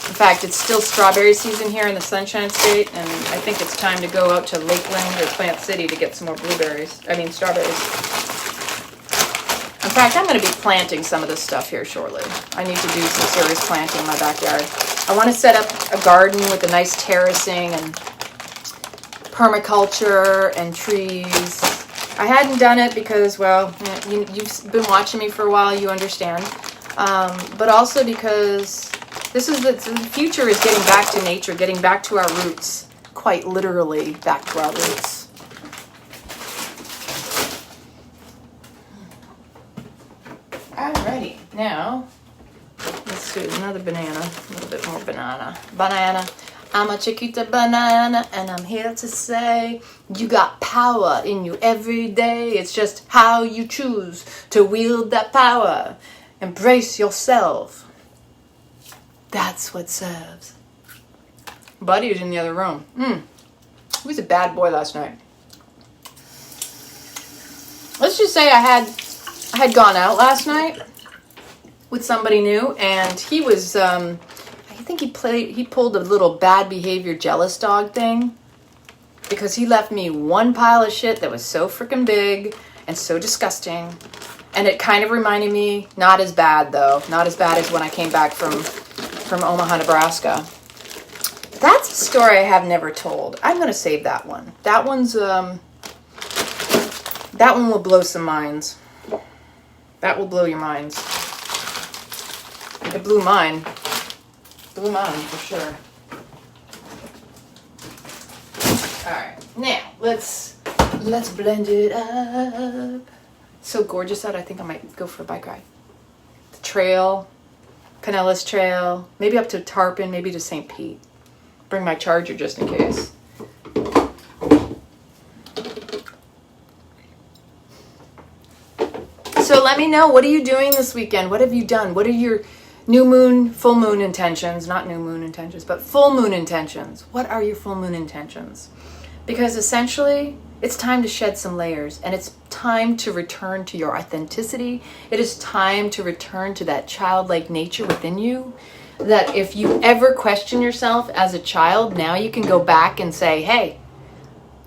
In fact, it's still strawberry season here in the Sunshine State, and I think it's time to go out to Lakeland or Plant City to get some more strawberries. In fact, I'm going to be planting some of this stuff here shortly. I need to do some serious planting in my backyard. I want to set up a garden with a nice terracing and permaculture and trees. I hadn't done it because, well, you've been watching me for a while, you understand. But also because this is the future is getting back to nature, getting back to our roots, quite literally back to our roots. Alrighty, now let's do another banana, a little bit more banana. Banana. I'm a Chiquita banana, and I'm here to say you got power in you every day. It's just how you choose to wield that power. Embrace yourself. That's what serves. Buddy was in the other room. He was a bad boy last night. Let's just say I had gone out last night with somebody new, and he was I think he pulled a little bad behavior jealous dog thing, because he left me one pile of shit that was so freaking big and so disgusting. And it kind of reminded me, not as bad though, not as bad as when I came back from Omaha, Nebraska. That's a story I have never told. I'm going to save that one. That one will blow some minds. That will blow your minds. It blew mine. Blew mine for sure. Alright, now let's blend it up. It's so gorgeous out, I think I might go for a bike ride. The trail, Pinellas Trail, maybe up to Tarpon, maybe to St. Pete. Bring my charger just in case. So let me know, what are you doing this weekend? What have you done? What are your new moon, full moon intentions? Not new moon intentions, but full moon intentions. What are your full moon intentions? Because essentially, it's time to shed some layers, and it's time to return to your authenticity. It is time to return to that childlike nature within you, that if you ever question yourself as a child, now you can go back and say, hey,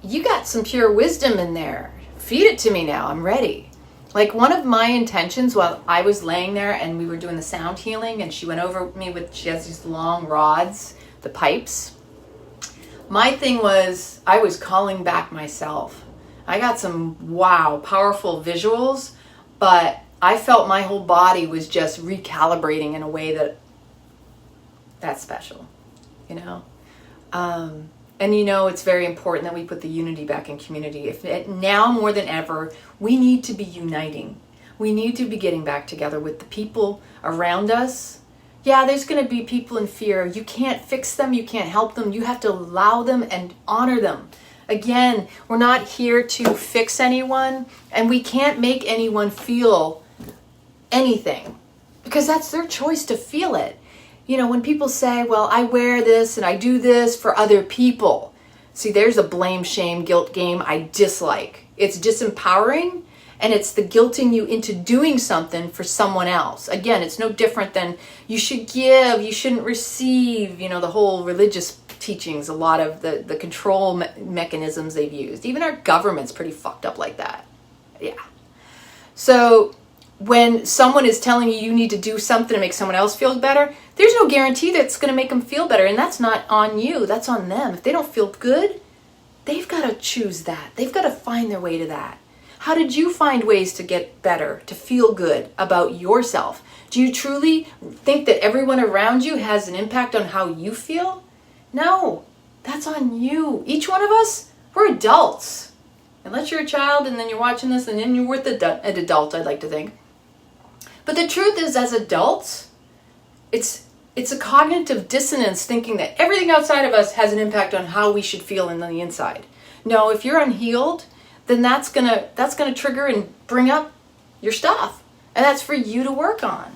you got some pure wisdom in there. Feed it to me now. I'm ready. Like, one of my intentions while I was laying there and we were doing the sound healing, and she went over me with, she has these long rods, the pipes. My thing was, I was calling back myself. I got some, wow, powerful visuals, but I felt my whole body was just recalibrating in a way that's special, you know? And you know, it's very important that we put the unity back in community. Now more than ever, we need to be uniting. We need to be getting back together with the people around us. Yeah, there's going to be people in fear. You can't fix them. You can't help them. You have to allow them and honor them. Again, we're not here to fix anyone, and we can't make anyone feel anything, because that's their choice to feel it. You know, when people say, well, I wear this and I do this for other people. See, there's a blame, shame, guilt game I dislike. It's disempowering, and it's the guilting you into doing something for someone else. Again, it's no different than you should give, you shouldn't receive, you know, the whole religious teachings, a lot of the control mechanisms they've used. Even our government's pretty fucked up like that. Yeah. So when someone is telling you need to do something to make someone else feel better, there's no guarantee that's going to make them feel better. And that's not on you. That's on them. If they don't feel good, they've got to choose that. They've got to find their way to that. How did you find ways to get better, to feel good about yourself? Do you truly think that everyone around you has an impact on how you feel? No, that's on you. Each one of us, we're adults. Unless you're a child and then you're watching this and then you're with an adult, I'd like to think. But the truth is, as adults, it's a cognitive dissonance thinking that everything outside of us has an impact on how we should feel on the inside. No, if you're unhealed, then that's gonna trigger and bring up your stuff. And that's for you to work on.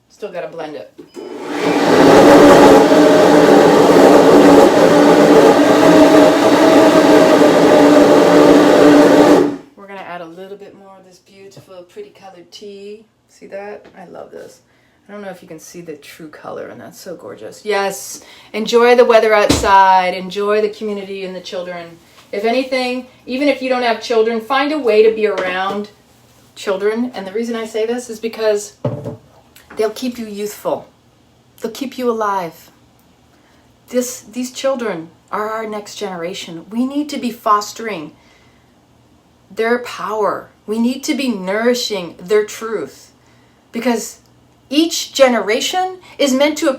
Still gotta blend it. We're gonna add a little bit more of this beautiful, pretty colored tea. See that? I love this. I don't know if you can see the true color, and that's so gorgeous. Yes, enjoy the weather outside. Enjoy the community and the children. If anything, even if you don't have children, find a way to be around children. And the reason I say this is because they'll keep you youthful. They'll keep you alive. These children are our next generation. We need to be fostering their power. We need to be nourishing their truth. Because each generation is meant to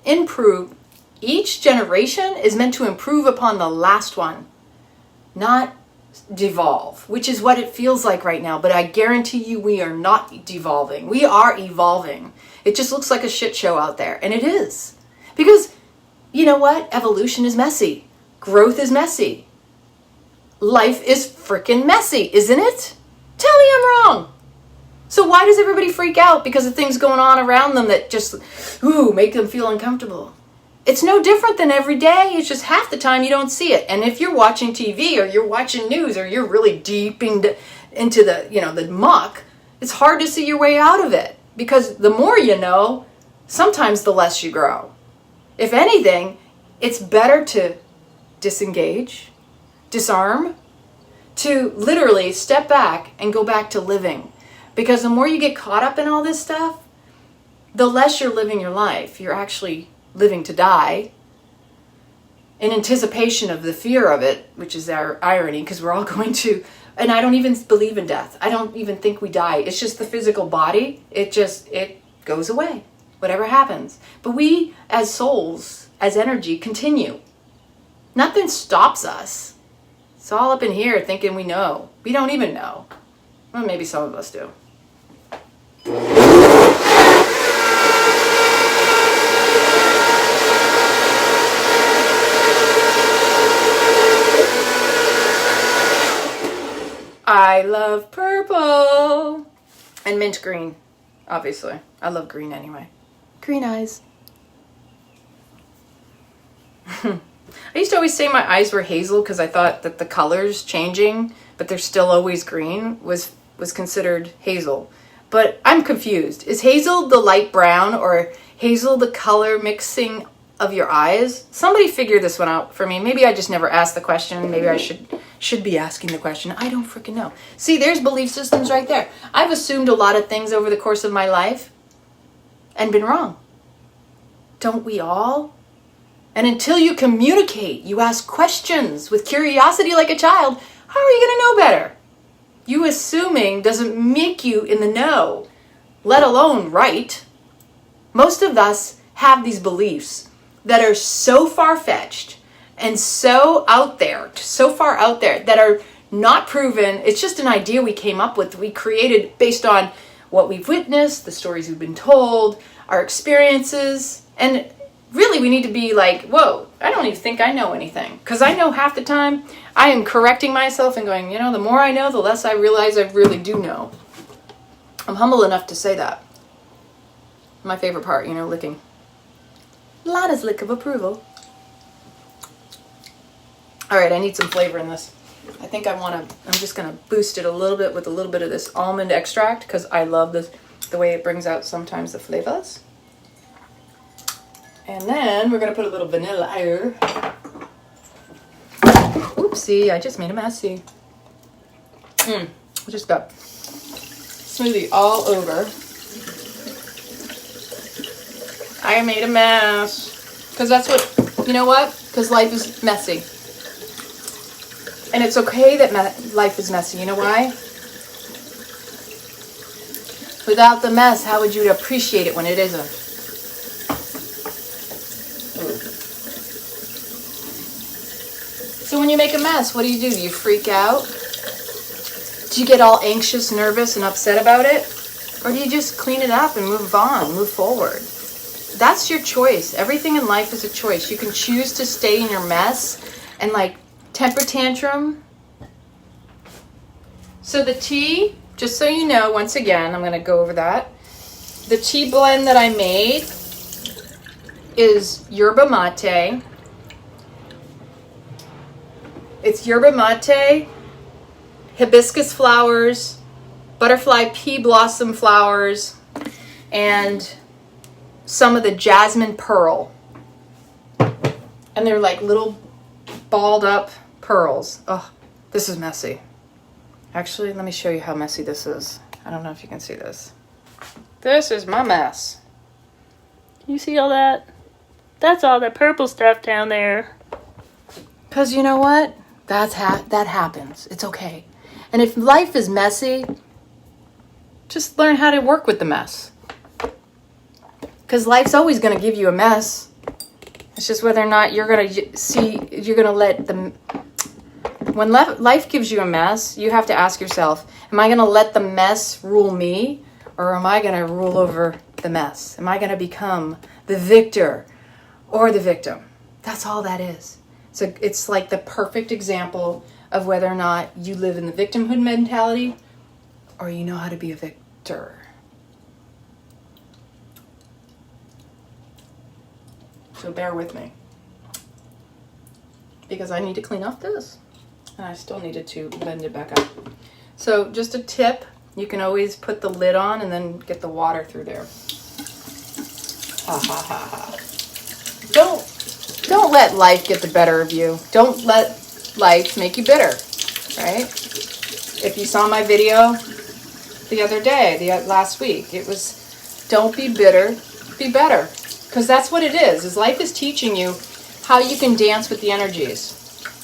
improve. Each generation is meant to improve upon the last one, not devolve, which is what it feels like right now. But I guarantee you we are not devolving. We are evolving. It just looks like a shit show out there. And it is. Because you know what? Evolution is messy. Growth is messy. Life is freaking messy, isn't it? Tell me I'm wrong. So why does everybody freak out because of things going on around them that just, make them feel uncomfortable? It's no different than every day. It's just half the time you don't see it. And if you're watching TV or you're watching news or you're really deep into the muck, it's hard to see your way out of it. Because the more you know, sometimes the less you grow. If anything, it's better to disengage, disarm, to literally step back and go back to living. Because the more you get caught up in all this stuff, the less you're living your life. You're actually living to die in anticipation of the fear of it, which is our irony, because we're all going to, and I don't even believe in death. I don't even think we die. It's just the physical body. It goes away, whatever happens. But we, as souls, as energy, continue. Nothing stops us. It's all up in here thinking we know. We don't even know. Well, maybe some of us do. I love purple and mint green, obviously. I love green anyway. Green eyes. I used to always say my eyes were hazel because I thought that the colors changing, but they're still always green, was considered hazel. But I'm confused. Is hazel the light brown or hazel the color mixing of your eyes? Somebody figure this one out for me. Maybe I just never asked the question. Maybe I should be asking the question. I don't freaking know. See, there's belief systems right there. I've assumed a lot of things over the course of my life and been wrong. Don't we all? And until you communicate, you ask questions with curiosity like a child, how are you going to know better? You assuming doesn't make you in the know, let alone right. Most of us have these beliefs that are so far-fetched and so out there, so far out there, that are not proven. It's just an idea we came up with. We created based on what we've witnessed, the stories we've been told, our experiences. And really, we need to be like, whoa, I don't even think I know anything. Because I know half the time I am correcting myself and going, the more I know, the less I realize I really do know. I'm humble enough to say that. My favorite part, licking. Lana's lick of approval. All right, I need some flavor in this. I think I'm just going to boost it a little bit with a little bit of this almond extract because I love the way it brings out sometimes the flavors. And then we're going to put a little vanilla here. Oopsie, I just made a mess. See. I just got smoothie all over. I made a mess. Because that's what, you know what? Because life is messy. And it's okay that life is messy. You know why? Without the mess, how would you appreciate it when it isn't? So when you make a mess, what do? Do you freak out? Do you get all anxious, nervous, and upset about it? Or do you just clean it up and move on, move forward? That's your choice. Everything in life is a choice. You can choose to stay in your mess and temper tantrum. So the tea, just so you know, once again, I'm going to go over that. The tea blend that I made is yerba mate. It's yerba mate, hibiscus flowers, butterfly pea blossom flowers, and some of the jasmine pearl. And they're like little balled up pearls. Oh, this is messy. Actually, let me show you how messy this is. I don't know if you can see this. This is my mess. You see all that? That's all the purple stuff down there. Because you know what? That happens. It's okay. And if life is messy, just learn how to work with the mess. Because life's always going to give you a mess. It's just whether or not you're going to let them. When life gives you a mess, you have to ask yourself, am I going to let the mess rule me? Or am I going to rule over the mess? Am I going to become the victor or the victim? That's all that is. So it's like the perfect example of whether or not you live in the victimhood mentality or you know how to be a victor. So bear with me. Because I need to clean off this. And I still needed to blend it back up. So just a tip, you can always put the lid on and then get the water through there. Ha ha ha ha. Don't let life get the better of you. Don't let life make you bitter, right? If you saw my video the other day, last week, it was don't be bitter, be better. Because that's what it is life is teaching you how you can dance with the energies.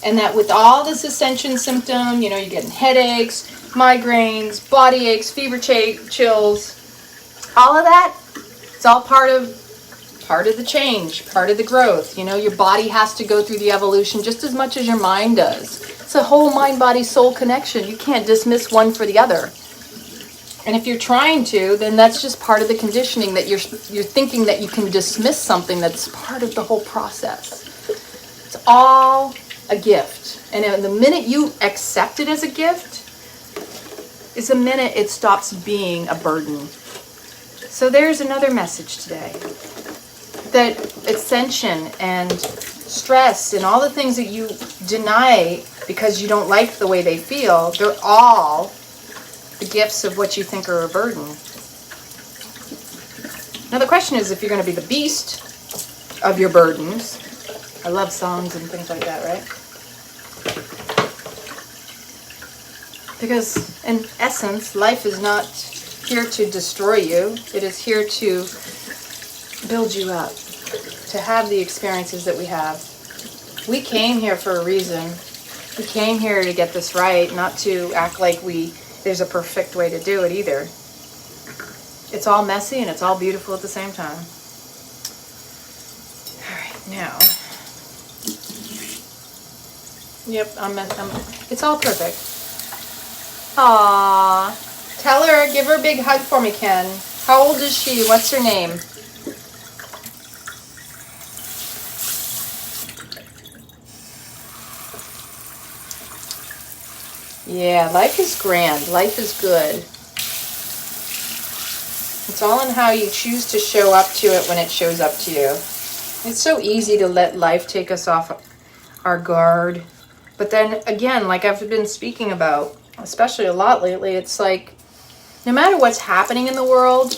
And that with all this ascension symptom, you're getting headaches, migraines, body aches, fever chills, all of that, it's all part of the change, part of the growth. Your body has to go through the evolution just as much as your mind does. It's a whole mind-body-soul connection. You can't dismiss one for the other. And if you're trying to, then that's just part of the conditioning that you're thinking that you can dismiss something that's part of the whole process. It's all a gift. And the minute you accept it as a gift is the minute it stops being a burden. So there's another message today. That ascension and stress and all the things that you deny because you don't like the way they feel, they're all the gifts of what you think are a burden. Now the question is if you're going to be the beast of your burdens. I love songs and things like that, right? Because in essence, life is not here to destroy you. It is here to build you up, to have the experiences that we have. We came here for a reason. We came here to get this right, not to act like there's a perfect way to do it either. It's all messy and it's all beautiful at the same time. All right, now. Yep, it's all perfect. Aww. Tell her, give her a big hug for me, Ken. How old is she? What's her name? Yeah, life is grand. Life is good. It's all in how you choose to show up to it when it shows up to you. It's so easy to let life take us off our guard. But then again, like I've been speaking about, especially a lot lately, it's like no matter what's happening in the world,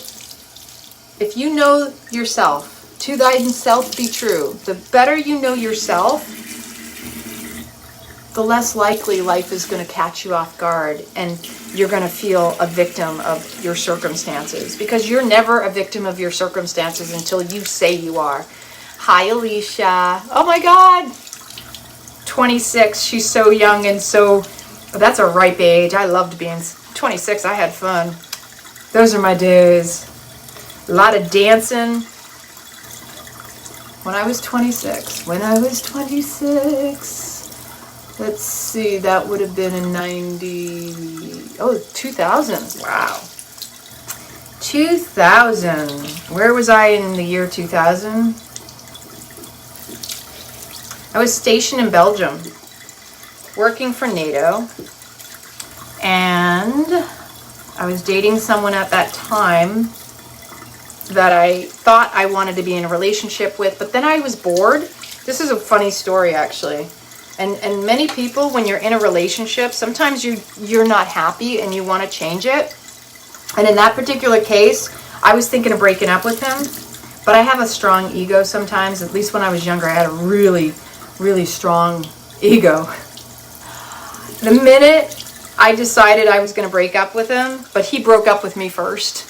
if you know yourself, to thyself be true, the better you know yourself, the less likely life is going to catch you off guard and you're going to feel a victim of your circumstances, because you're never a victim of your circumstances until you say you are. Hi, Alicia. Oh my God. 26. She's so young and so, that's a ripe age. I loved being 26. I had fun. Those are my days. A lot of dancing. When I was 26. Let's see, that would have been in 2000. Wow. 2000. Where was I in the year 2000? I was stationed in Belgium, working for NATO, and I was dating someone at that time that I thought I wanted to be in a relationship with, but then I was bored. This is a funny story, actually. And many people, when you're in a relationship, sometimes you're not happy and you want to change it. And in that particular case, I was thinking of breaking up with him, but I have a strong ego sometimes. At least when I was younger, I had a really, really strong ego. The minute I decided I was going to break up with him, but he broke up with me first.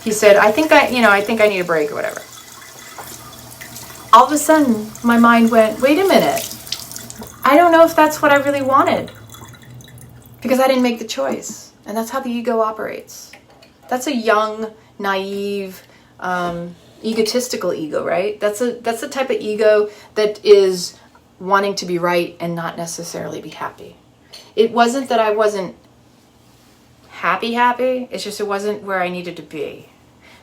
He said, I think I need a break or whatever. All of a sudden, my mind went, wait a minute. I don't know if that's what I really wanted. Because I didn't make the choice. And that's how the ego operates. That's a young, naive, egotistical ego, right? That's the type of ego that is wanting to be right and not necessarily be happy. It wasn't that I wasn't happy. It's just it wasn't where I needed to be.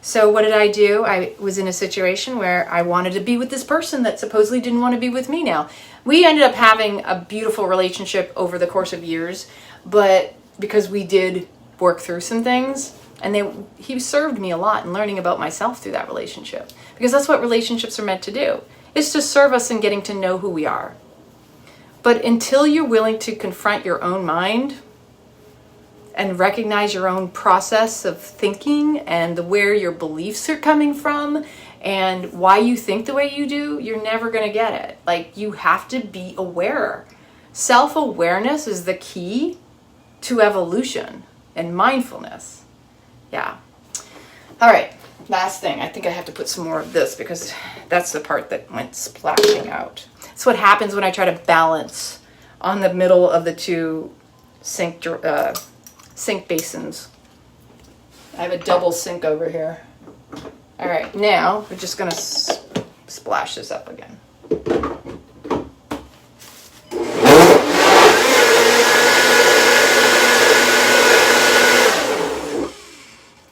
So what did I do? I was in a situation where I wanted to be with this person that supposedly didn't want to be with me now. We ended up having a beautiful relationship over the course of years, but because we did work through some things, and he served me a lot in learning about myself through that relationship. Because that's what relationships are meant to do. It's to serve us in getting to know who we are. But until you're willing to confront your own mind and recognize your own process of thinking and where your beliefs are coming from and why you think the way you do, you're never going to get it. Like, you have to be aware. Self-awareness is the key to evolution and mindfulness. Yeah. All right. Last thing. I think I have to put some more of this because that's the part that went splashing out. It's what happens when I try to balance on the middle of the two sink basins. I have a double sink over here. All right, now we're just gonna splash this up again.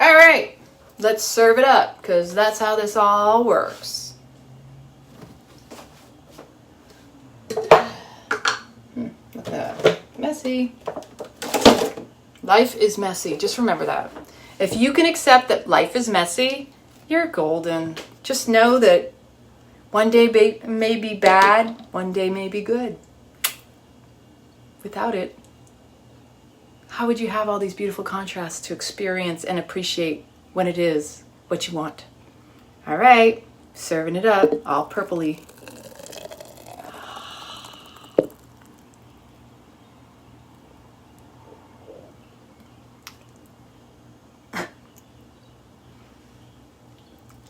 All right, let's serve it up because that's how this all works. Look at that. Messy. Life is messy. Just remember that. If you can accept that life is messy, you're golden. Just know that one day may be bad, one day may be good. Without it, how would you have all these beautiful contrasts to experience and appreciate when it is what you want? All right, serving it up, all purpley.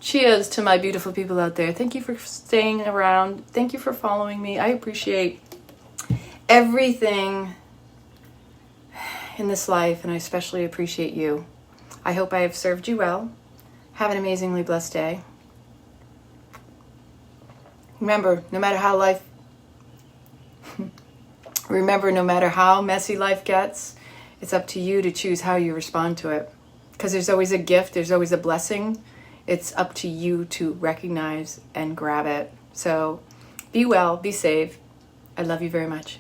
Cheers to my beautiful people out there. Thank you for staying around. Thank you for following me. I appreciate everything in this life, and I especially appreciate you. I hope I have served you well. Have an amazingly blessed day. Remember, no matter how messy life gets, it's up to you to choose how you respond to it. Because there's always a gift, there's always a blessing. It's up to you to recognize and grab it. So be well, be safe. I love you very much.